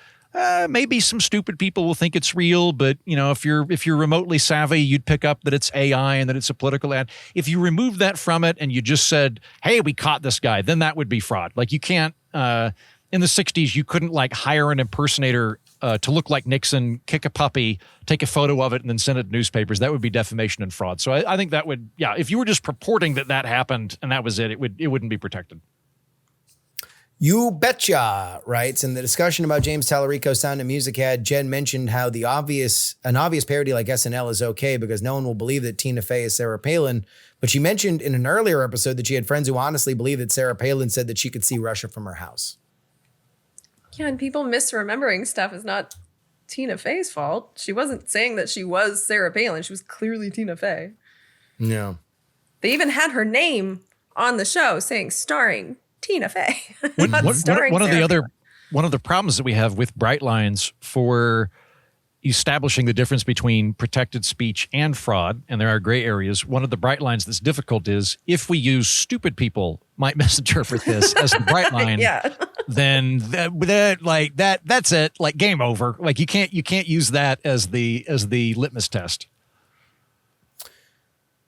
maybe some stupid people will think it's real, but if you're remotely savvy, you'd pick up that it's AI and that it's a political ad. If you remove that from it and you just said, "Hey, we caught this guy," then that would be fraud. Like you can't. In the 60s, you couldn't hire an impersonator to look like Nixon, kick a puppy, take a photo of it, and then send it to newspapers. That would be defamation and fraud. So I think that would, if you were just purporting that happened and that was it, it wouldn't be protected. You Betcha writes, in the discussion about James Tallarico's Sound and Music ad, Jen mentioned how an obvious parody like SNL is okay because no one will believe that Tina Fey is Sarah Palin. But she mentioned in an earlier episode that she had friends who honestly believe that Sarah Palin said that she could see Russia from her house. Yeah, and people misremembering stuff is not Tina Fey's fault. She wasn't saying that she was Sarah Palin. She was clearly Tina Fey. No. They even had her name on the show saying starring Tina Fey. One of the problems that we have with bright lines for establishing the difference between protected speech and fraud, and there are gray areas, one of the bright lines that's difficult is if we use stupid people might misinterpret this as the bright line, then that's it, like game over. Like you can't use that as the litmus test.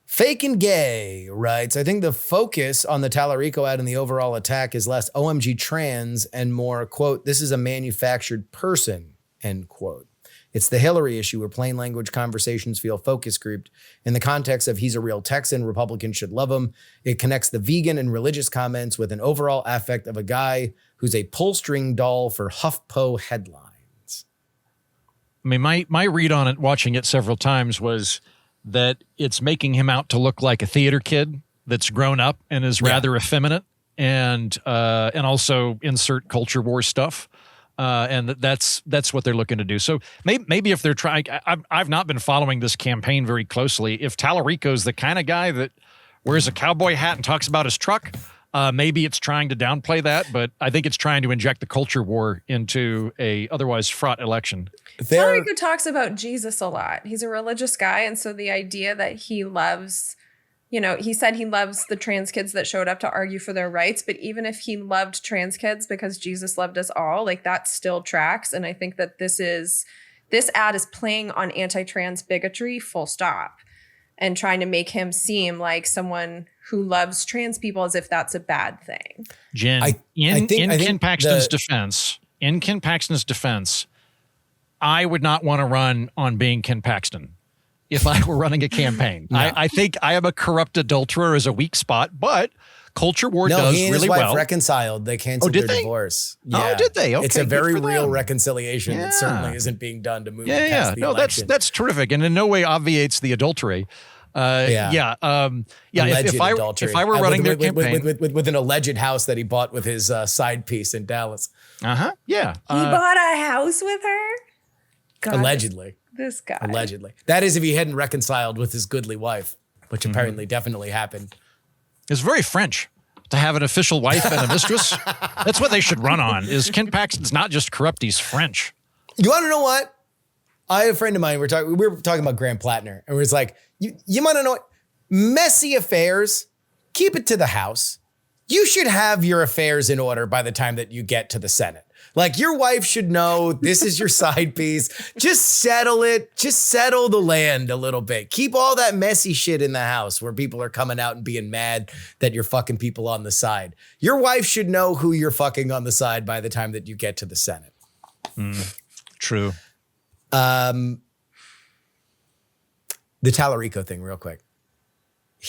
Fake and Gay writes, I think the focus on the Tallarico ad and the overall attack is less OMG trans and more, quote, this is a manufactured person, end quote. It's the Hillary issue where plain language conversations feel focus grouped. In the context of he's a real Texan, Republicans should love him. It connects the vegan and religious comments with an overall affect of a guy who's a pull string doll for HuffPo headlines. I mean, my read on it, watching it several times, was that it's making him out to look like a theater kid that's grown up and is rather effeminate and also insert culture war stuff. And that's what they're looking to do. So maybe if they're trying, I've not been following this campaign very closely. If Tallarico's the kind of guy that wears a cowboy hat and talks about his truck, maybe it's trying to downplay that, but I think it's trying to inject the culture war into a otherwise fraught election. Tallarico talks about Jesus a lot. He's a religious guy, and so the idea that he loves, he said he loves the trans kids that showed up to argue for their rights, but even if he loved trans kids because Jesus loved us all, like that still tracks. And I think that this ad is playing on anti-trans bigotry, full stop, and trying to make him seem like someone who loves trans people as if that's a bad thing. Jen, in Ken Paxton's defense, I would not want to run on being Ken Paxton if I were running a campaign. No. I think I am a corrupt adulterer as a weak spot, but culture war does he and really his wife well. reconciled. They canceled their divorce. Yeah. Oh, did they? Okay, it's a very real reconciliation that certainly isn't being done to move past the election. That's terrific, and in no way obviates the adultery. If I were running their campaign with an alleged house that he bought with his side piece in Dallas. He bought a house with her. God, allegedly. This guy. Allegedly. That is if he hadn't reconciled with his goodly wife, which apparently definitely happened. It's very French to have an official wife and a mistress. That's what they should run on. Is Ken Paxton's not just corrupt, he's French. You want to know what? I have a friend of mine, we were talking about Graham Plattner, and we was like, you want to know what? Messy affairs, keep it to the House. You should have your affairs in order by the time that you get to the Senate. Like, your wife should know this is your side piece. Just settle it. Just settle the land a little bit. Keep all that messy shit in the House where people are coming out and being mad that you're fucking people on the side. Your wife should know who you're fucking on the side by the time that you get to the Senate. True. The Tallarico thing, real quick.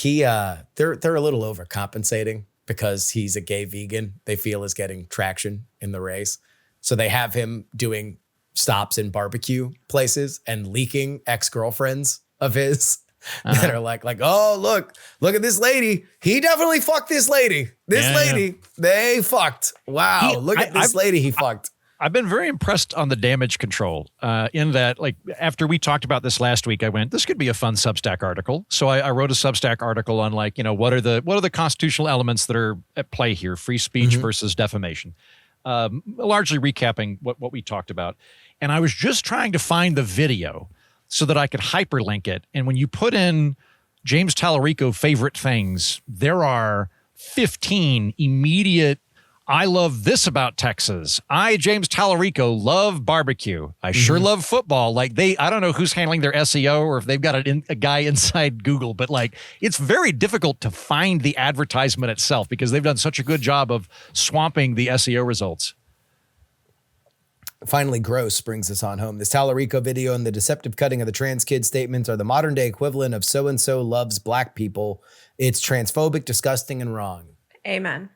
They're a little overcompensating because he's a gay vegan. They feel is getting traction in the race. So they have him doing stops in barbecue places and leaking ex-girlfriends of his that are like, oh, look at this lady. He definitely fucked this lady. They fucked. Wow. Look at this lady he fucked. I've been very impressed on the damage control in that, like, after we talked about this last week, I went, this could be a fun Substack article. So I wrote a Substack article on, like, what are the constitutional elements that are at play here, free speech versus defamation, largely recapping what we talked about. And I was just trying to find the video so that I could hyperlink it. And when you put in James Tallarico favorite things, there are 15 immediate I love this about Texas. I, James Tallarico, love barbecue. I sure love football. Like, I don't know who's handling their SEO or if they've got a guy inside Google, but like, it's very difficult to find the advertisement itself because they've done such a good job of swamping the SEO results. Finally, Gross brings us on home. This Tallarico video and the deceptive cutting of the trans kid statements are the modern day equivalent of so-and-so loves black people. It's transphobic, disgusting, and wrong. Amen.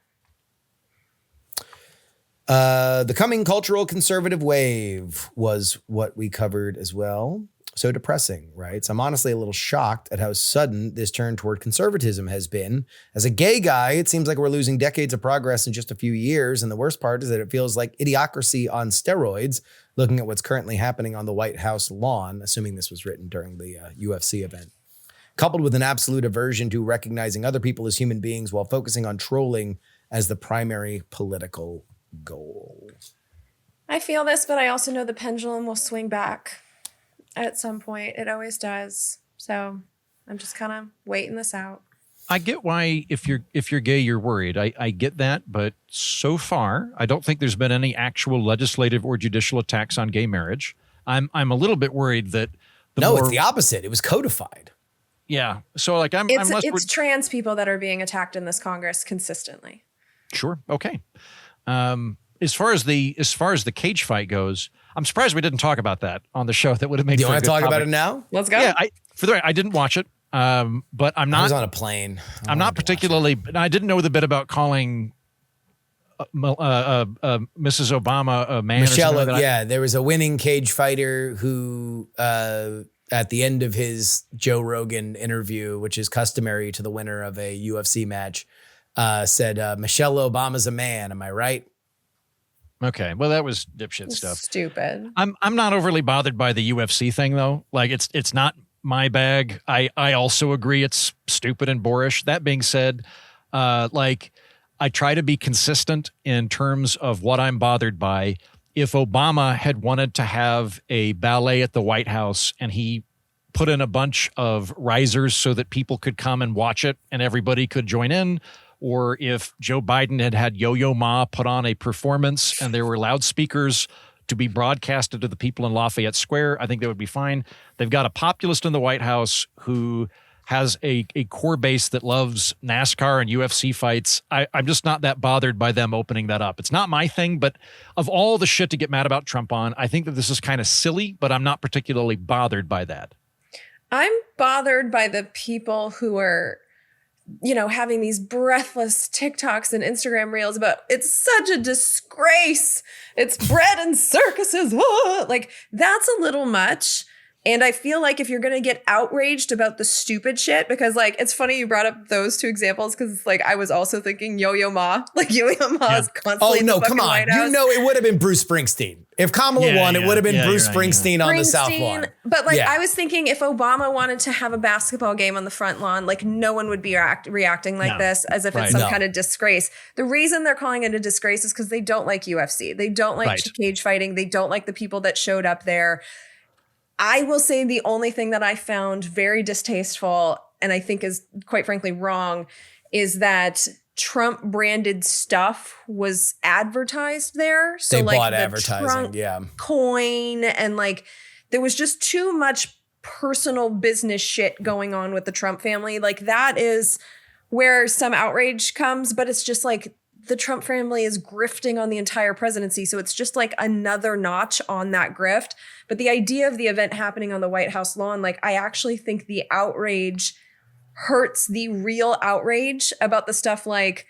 The coming cultural conservative wave was what we covered as well. So depressing, right? So I'm honestly a little shocked at how sudden this turn toward conservatism has been. As a gay guy, it seems like we're losing decades of progress in just a few years. And the worst part is that it feels like idiocracy on steroids, looking at what's currently happening on the White House lawn, assuming this was written during the UFC event. Coupled with an absolute aversion to recognizing other people as human beings while focusing on trolling as the primary political goal. I feel this, but I also know the pendulum will swing back at some point. It always does. So I'm just kind of waiting this out. I get why if you're gay, you're worried. I get that, but so far, I don't think there's been any actual legislative or judicial attacks on gay marriage. I'm a little bit worried that it's the opposite. It was codified. Yeah. So like it's trans people that are being attacked in this Congress consistently. Sure. Okay. As far as the cage fight goes, I'm surprised we didn't talk about that on the show. That would have made. Do you want to talk about it now? Let's go. Yeah, I didn't watch it, but I'm not. I was on a plane. I'm not particularly. I didn't know the bit about calling Mrs. Obama a man. Michelle. There was a winning cage fighter who, at the end of his Joe Rogan interview, which is customary to the winner of a UFC match, said, Michelle Obama's a man. Am I right? Okay. Well, that was dipshit stuff. Stupid. I'm not overly bothered by the UFC thing though. Like it's not my bag. I also agree it's stupid and boorish. That being said, like I try to be consistent in terms of what I'm bothered by. If Obama had wanted to have a ballet at the White House and he put in a bunch of risers so that people could come and watch it and everybody could join in, or if Joe Biden had had Yo-Yo Ma put on a performance and there were loudspeakers to be broadcasted to the people in Lafayette Square, I think that would be fine. They've got a populist in the White House who has a core base that loves NASCAR and UFC fights. I'm just not that bothered by them opening that up. It's not my thing, but of all the shit to get mad about Trump on, I think that this is kind of silly, but I'm not particularly bothered by that. I'm bothered by the people who are, having these breathless TikToks and Instagram reels about it's such a disgrace. It's bread and circuses. Like, that's a little much. And I feel like if you're going to get outraged about the stupid shit, because like, it's funny you brought up those two examples because it's like, I was also thinking Yo-Yo Ma. Like Yo-Yo Ma is constantly in the come on. White House. It would have been Bruce Springsteen. If Kamala won, it would have been Bruce Springsteen on the South lawn. But I was thinking if Obama wanted to have a basketball game on the front lawn, like no one would be reacting like this as if it's some kind of disgrace. The reason they're calling it a disgrace is because they don't like UFC. They don't like cage fighting. They don't like the people that showed up there. I will say the only thing that I found very distasteful and I think is quite frankly wrong is that Trump branded stuff was advertised there. So they like bought the advertising, Trump coin and like there was just too much personal business shit going on with the Trump family. Like that is where some outrage comes, but it's just like the Trump family is grifting on the entire presidency. So it's just like another notch on that grift. But the idea of the event happening on the White House lawn, like I actually think the outrage hurts the real outrage about the stuff like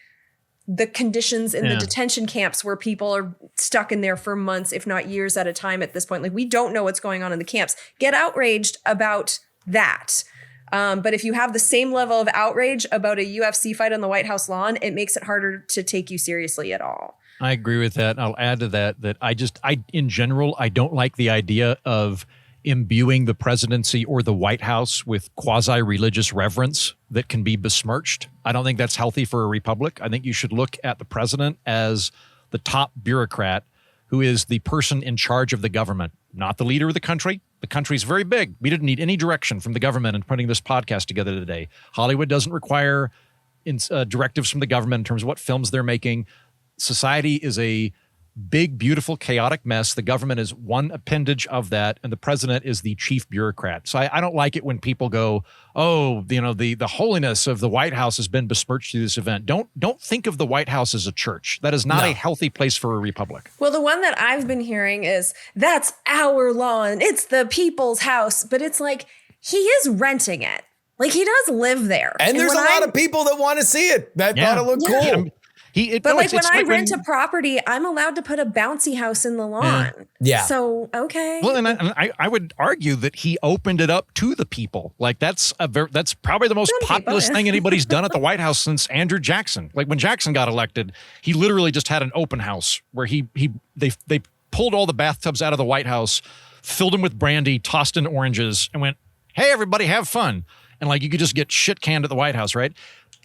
the conditions in the detention camps where people are stuck in there for months, if not years at a time at this point. Like we don't know what's going on in the camps. Get outraged about that. But if you have the same level of outrage about a UFC fight on the White House lawn, it makes it harder to take you seriously at all. I agree with that. I'll add to that in general, I don't like the idea of imbuing the presidency or the White House with quasi-religious reverence that can be besmirched. I don't think that's healthy for a republic. I think you should look at the president as the top bureaucrat who is the person in charge of the government, not the leader of the country. The country's very big. We didn't need any direction from the government in putting this podcast together today. Hollywood doesn't require directives from the government in terms of what films they're making. Society is a big, beautiful, chaotic mess. The government is one appendage of that, and the president is the chief bureaucrat. So I don't like it when people go, oh, the holiness of the White House has been besmirched through this event. Don't think of the White House as a church. That is not a healthy place for a republic. Well, the one that I've been hearing is, that's our lawn. It's the people's house. But it's like, he is renting it. Like, he does live there. And there's a lot of people that want to see it. That thought it looked cool. When I rent a property, I'm allowed to put a bouncy house in the lawn. Yeah. So, okay. Well, and I would argue that he opened it up to the people. Like that's probably the most populist thing anybody's done at the White House since Andrew Jackson. Like when Jackson got elected, he literally just had an open house where they pulled all the bathtubs out of the White House, filled them with brandy, tossed in oranges, and went, "Hey, everybody, have fun." And like you could just get shit canned at the White House, right?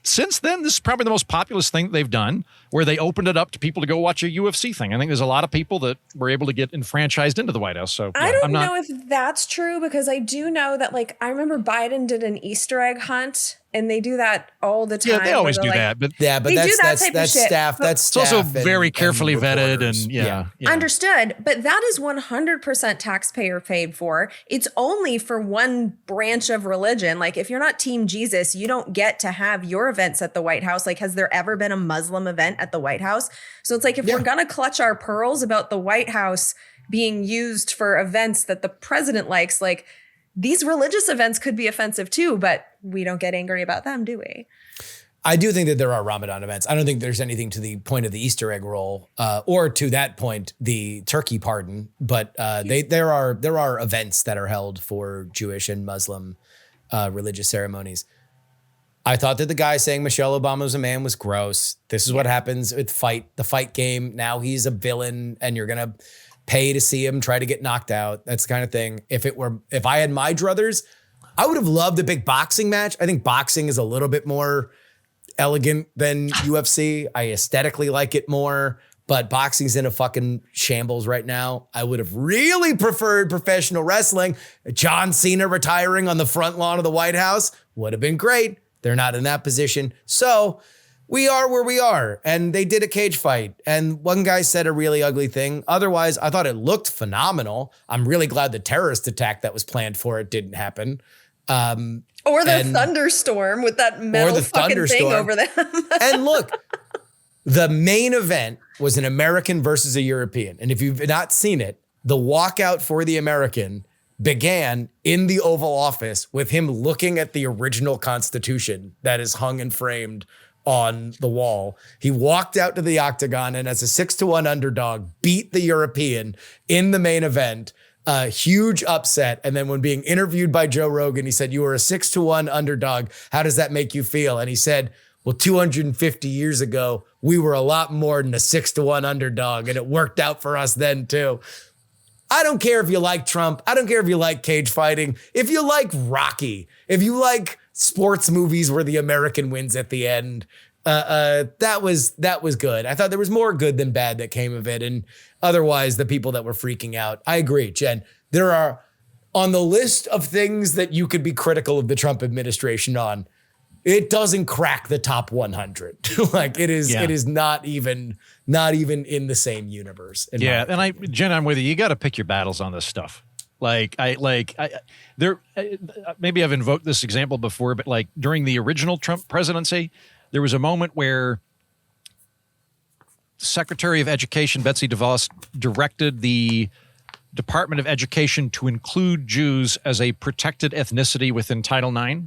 Since then, this is probably the most populous thing that they've done, where they opened it up to people to go watch a UFC thing. I think there's a lot of people that were able to get enfranchised into the White House. So I don't know if that's true, because I do know that, like, I remember Biden did an Easter egg hunt, and they do that all the time. Yeah, they always do that. But that's staff. It's also very carefully vetted and Understood. But that is 100% taxpayer paid for. It's only for one branch of religion. Like, if you're not Team Jesus, you don't get to have your events at the White House. Like, has there ever been a Muslim event at the White House? So it's like, if we're going to clutch our pearls about the White House being used for events that the president likes, like, these religious events could be offensive too, but we don't get angry about them, do we? I do think that there are Ramadan events. I don't think there's anything to the point of the Easter egg roll, or to that point, the turkey pardon. But there are events that are held for Jewish and Muslim religious ceremonies. I thought that the guy saying Michelle Obama was a man was gross. This is what happens with the fight game. Now he's a villain and you're going to pay to see him try to get knocked out. That's the kind of thing. If I had my druthers, I would have loved a big boxing match. I think boxing is a little bit more elegant than UFC. I aesthetically like it more, but boxing's in a fucking shambles right now. I would have really preferred professional wrestling. John Cena retiring on the front lawn of the White House would have been great. They're not in that position. So we are where we are. And they did a cage fight. And one guy said a really ugly thing. Otherwise, I thought it looked phenomenal. I'm really glad the terrorist attack that was planned for it didn't happen. Or the thunderstorm with that metal fucking thing over them. And look, the main event was an American versus a European. And if you've not seen it, the walkout for the American began in the Oval Office with him looking at the original Constitution that is hung and framed on the wall. He walked out to the octagon and as a 6-1 underdog, beat the European in the main event. A huge upset. And then when being interviewed by Joe Rogan, he said, "You were a 6-1 underdog. How does that make you feel?" And he said, "Well, 250 years ago, we were a lot more than a 6-1 underdog. And it worked out for us then too." I don't care if you like Trump. I don't care if you like cage fighting. If you like Rocky, if you like sports movies where the American wins at the end, that was good. I thought there was more good than bad that came of it. And otherwise, the people that were freaking out, I agree, Jen. There are on the list of things that you could be critical of the Trump administration on. It doesn't crack the top 100. Like it is not even in the same universe. Yeah. And Jen, I'm with you. You got to pick your battles on this stuff. Maybe I've invoked this example before, but like during the original Trump presidency, there was a moment where Secretary of Education Betsy DeVos directed the Department of Education to include Jews as a protected ethnicity within Title IX.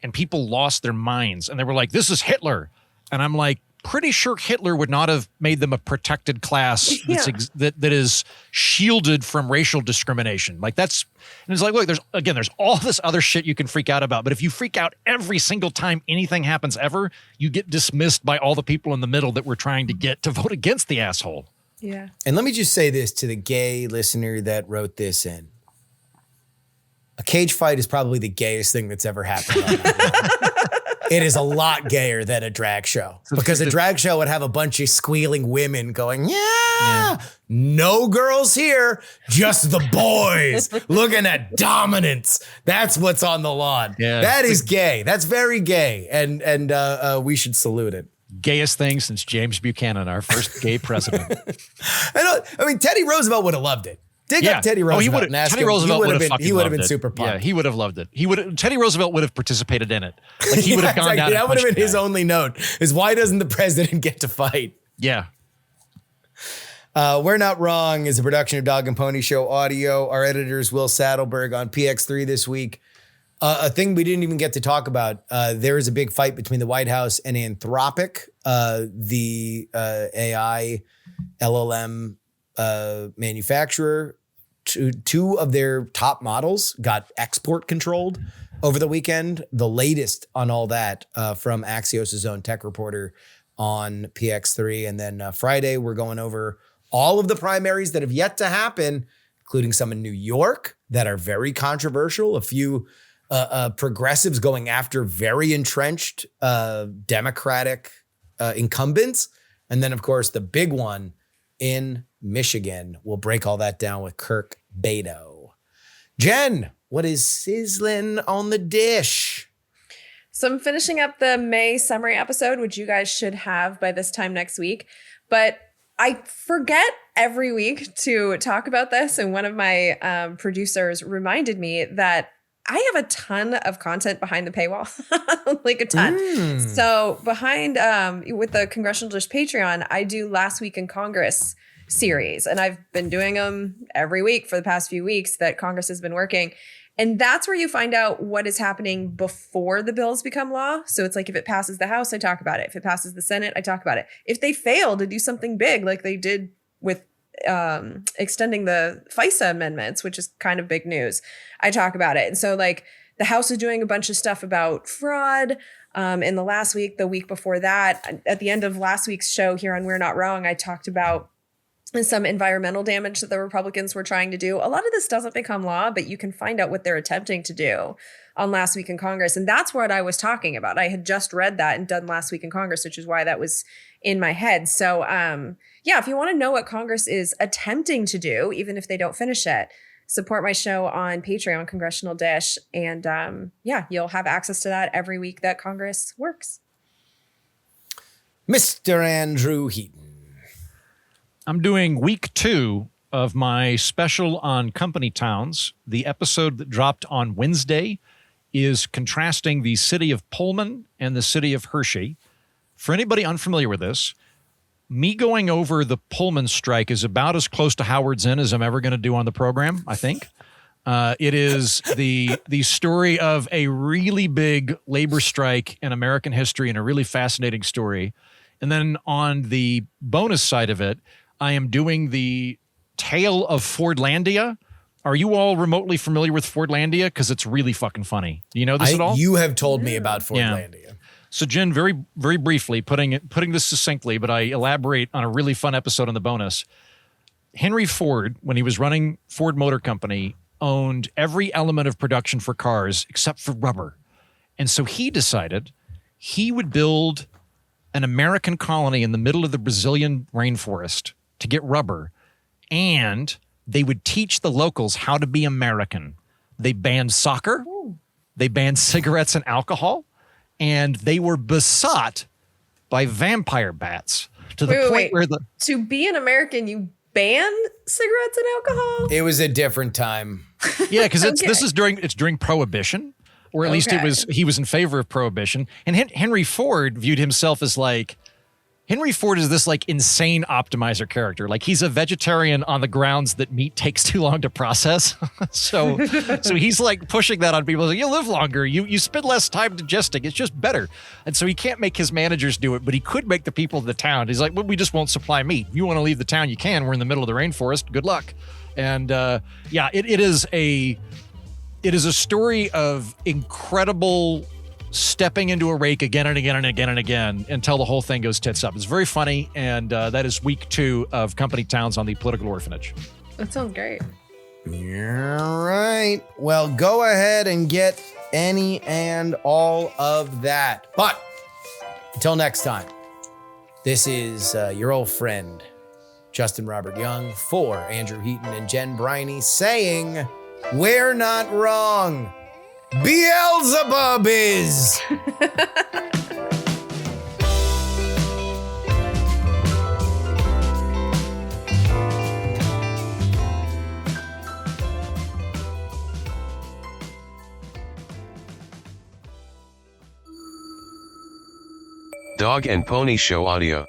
And people lost their minds and they were like, "This is Hitler." And I'm like, pretty sure Hitler would not have made them a protected class that is shielded from racial discrimination. Like and it's like, look, there's all this other shit you can freak out about. But if you freak out every single time anything happens ever, you get dismissed by all the people in the middle that we're trying to get to vote against the asshole. Yeah. And let me just say this to the gay listener that wrote this in. A cage fight is probably the gayest thing that's ever happened on that. It is a lot gayer than a drag show because a drag show would have a bunch of squealing women going, yeah. No girls here, just the boys looking at dominance. That's what's on the lawn. Yeah, that is gay. That's very gay. And we should salute it. Gayest thing since James Buchanan, our first gay president. I mean, Teddy Roosevelt would have loved it. Dig up Teddy Roosevelt. Teddy Roosevelt would have been super pumped. Yeah, he would have loved it. Teddy Roosevelt would have participated in it. Like he would have gone down. That would have been his only note: is why doesn't the president get to fight? Yeah. We're Not Wrong is a production of Dog and Pony Show Audio. Our editor is Will Saddleberg on PX3 this week. A thing we didn't even get to talk about. There is a big fight between the White House and Anthropic, the AI LLM manufacturer. Two of their top models got export controlled over the weekend. The latest on all that from Axios' own tech reporter on PX3. And then Friday, we're going over all of the primaries that have yet to happen, including some in New York that are very controversial. A few progressives going after very entrenched Democratic incumbents. And then, of course, the big one in Michigan. We'll break all that down with Kirk Beto. Jen, what is sizzling on the dish? So I'm finishing up the May summary episode, which you guys should have by this time next week. But I forget every week to talk about this. And one of my producers reminded me that I have a ton of content behind the paywall, like a ton. So behind, with the Congressional Dish Patreon, I do Last Week in Congress series. And I've been doing them every week for the past few weeks that Congress has been working. And that's where you find out what is happening before the bills become law. So it's like if it passes the House, I talk about it. If it passes the Senate, I talk about it. If they fail to do something big like they did with extending the FISA amendments, which is kind of big news, I talk about it. And so like the House is doing a bunch of stuff about fraud. In the last week, the week before that, at the end of last week's show here on We're Not Wrong, I talked about some environmental damage that the Republicans were trying to do. A lot of this doesn't become law, but you can find out what they're attempting to do on Last Week in Congress. And that's what I was talking about. I had just read that and done Last Week in Congress, which is why that was in my head. So yeah, if you want to know what Congress is attempting to do, even if they don't finish it, support my show on Patreon, Congressional Dish. And yeah, you'll have access to that every week that Congress works. Mr. Andrew Heaton. I'm doing week 2 of my special on company towns. The episode that dropped on Wednesday is contrasting the city of Pullman and the city of Hershey. For anybody unfamiliar with this, me going over the Pullman strike is about as close to Howard's Inn as I'm ever going to do on the program, I think. It is the story of a really big labor strike in American history and a really fascinating story. And then on the bonus side of it, I am doing the tale of Fordlandia. Are you all remotely familiar with Fordlandia? Because it's really fucking funny. Do you know this at all? You have told me about Fordlandia. Yeah. So Jen, very, very briefly, putting this succinctly, but I elaborate on a really fun episode on the bonus. Henry Ford, when he was running Ford Motor Company, owned every element of production for cars except for rubber. And so he decided he would build an American colony in the middle of the Brazilian rainforest to get rubber, and they would teach the locals how to be American. They banned soccer, they banned cigarettes and alcohol, and they were besought by vampire bats to the point where to be an American, you ban cigarettes and alcohol? It was a different time. Yeah, because this is during Prohibition, or at least he was in favor of Prohibition. And Henry Ford viewed himself as like, Henry Ford is this like insane optimizer character. Like he's a vegetarian on the grounds that meat takes too long to process. so he's like pushing that on people. Like, you live longer. You spend less time digesting. It's just better. And so he can't make his managers do it, but he could make the people of the town. He's like, well, we just won't supply meat. If you want to leave the town, you can. We're in the middle of the rainforest. Good luck. And yeah, it is a story of incredible stepping into a rake again and again and again and again until the whole thing goes tits up. It's very funny, and that is week 2 of Company Towns on the Political Orphanage. That sounds great. All right. Well, go ahead and get any and all of that. But until next time, this is your old friend, Justin Robert Young, for Andrew Heaton and Jen Briney, saying, we're not wrong. Beelzebub is. Dog and Pony Show audio.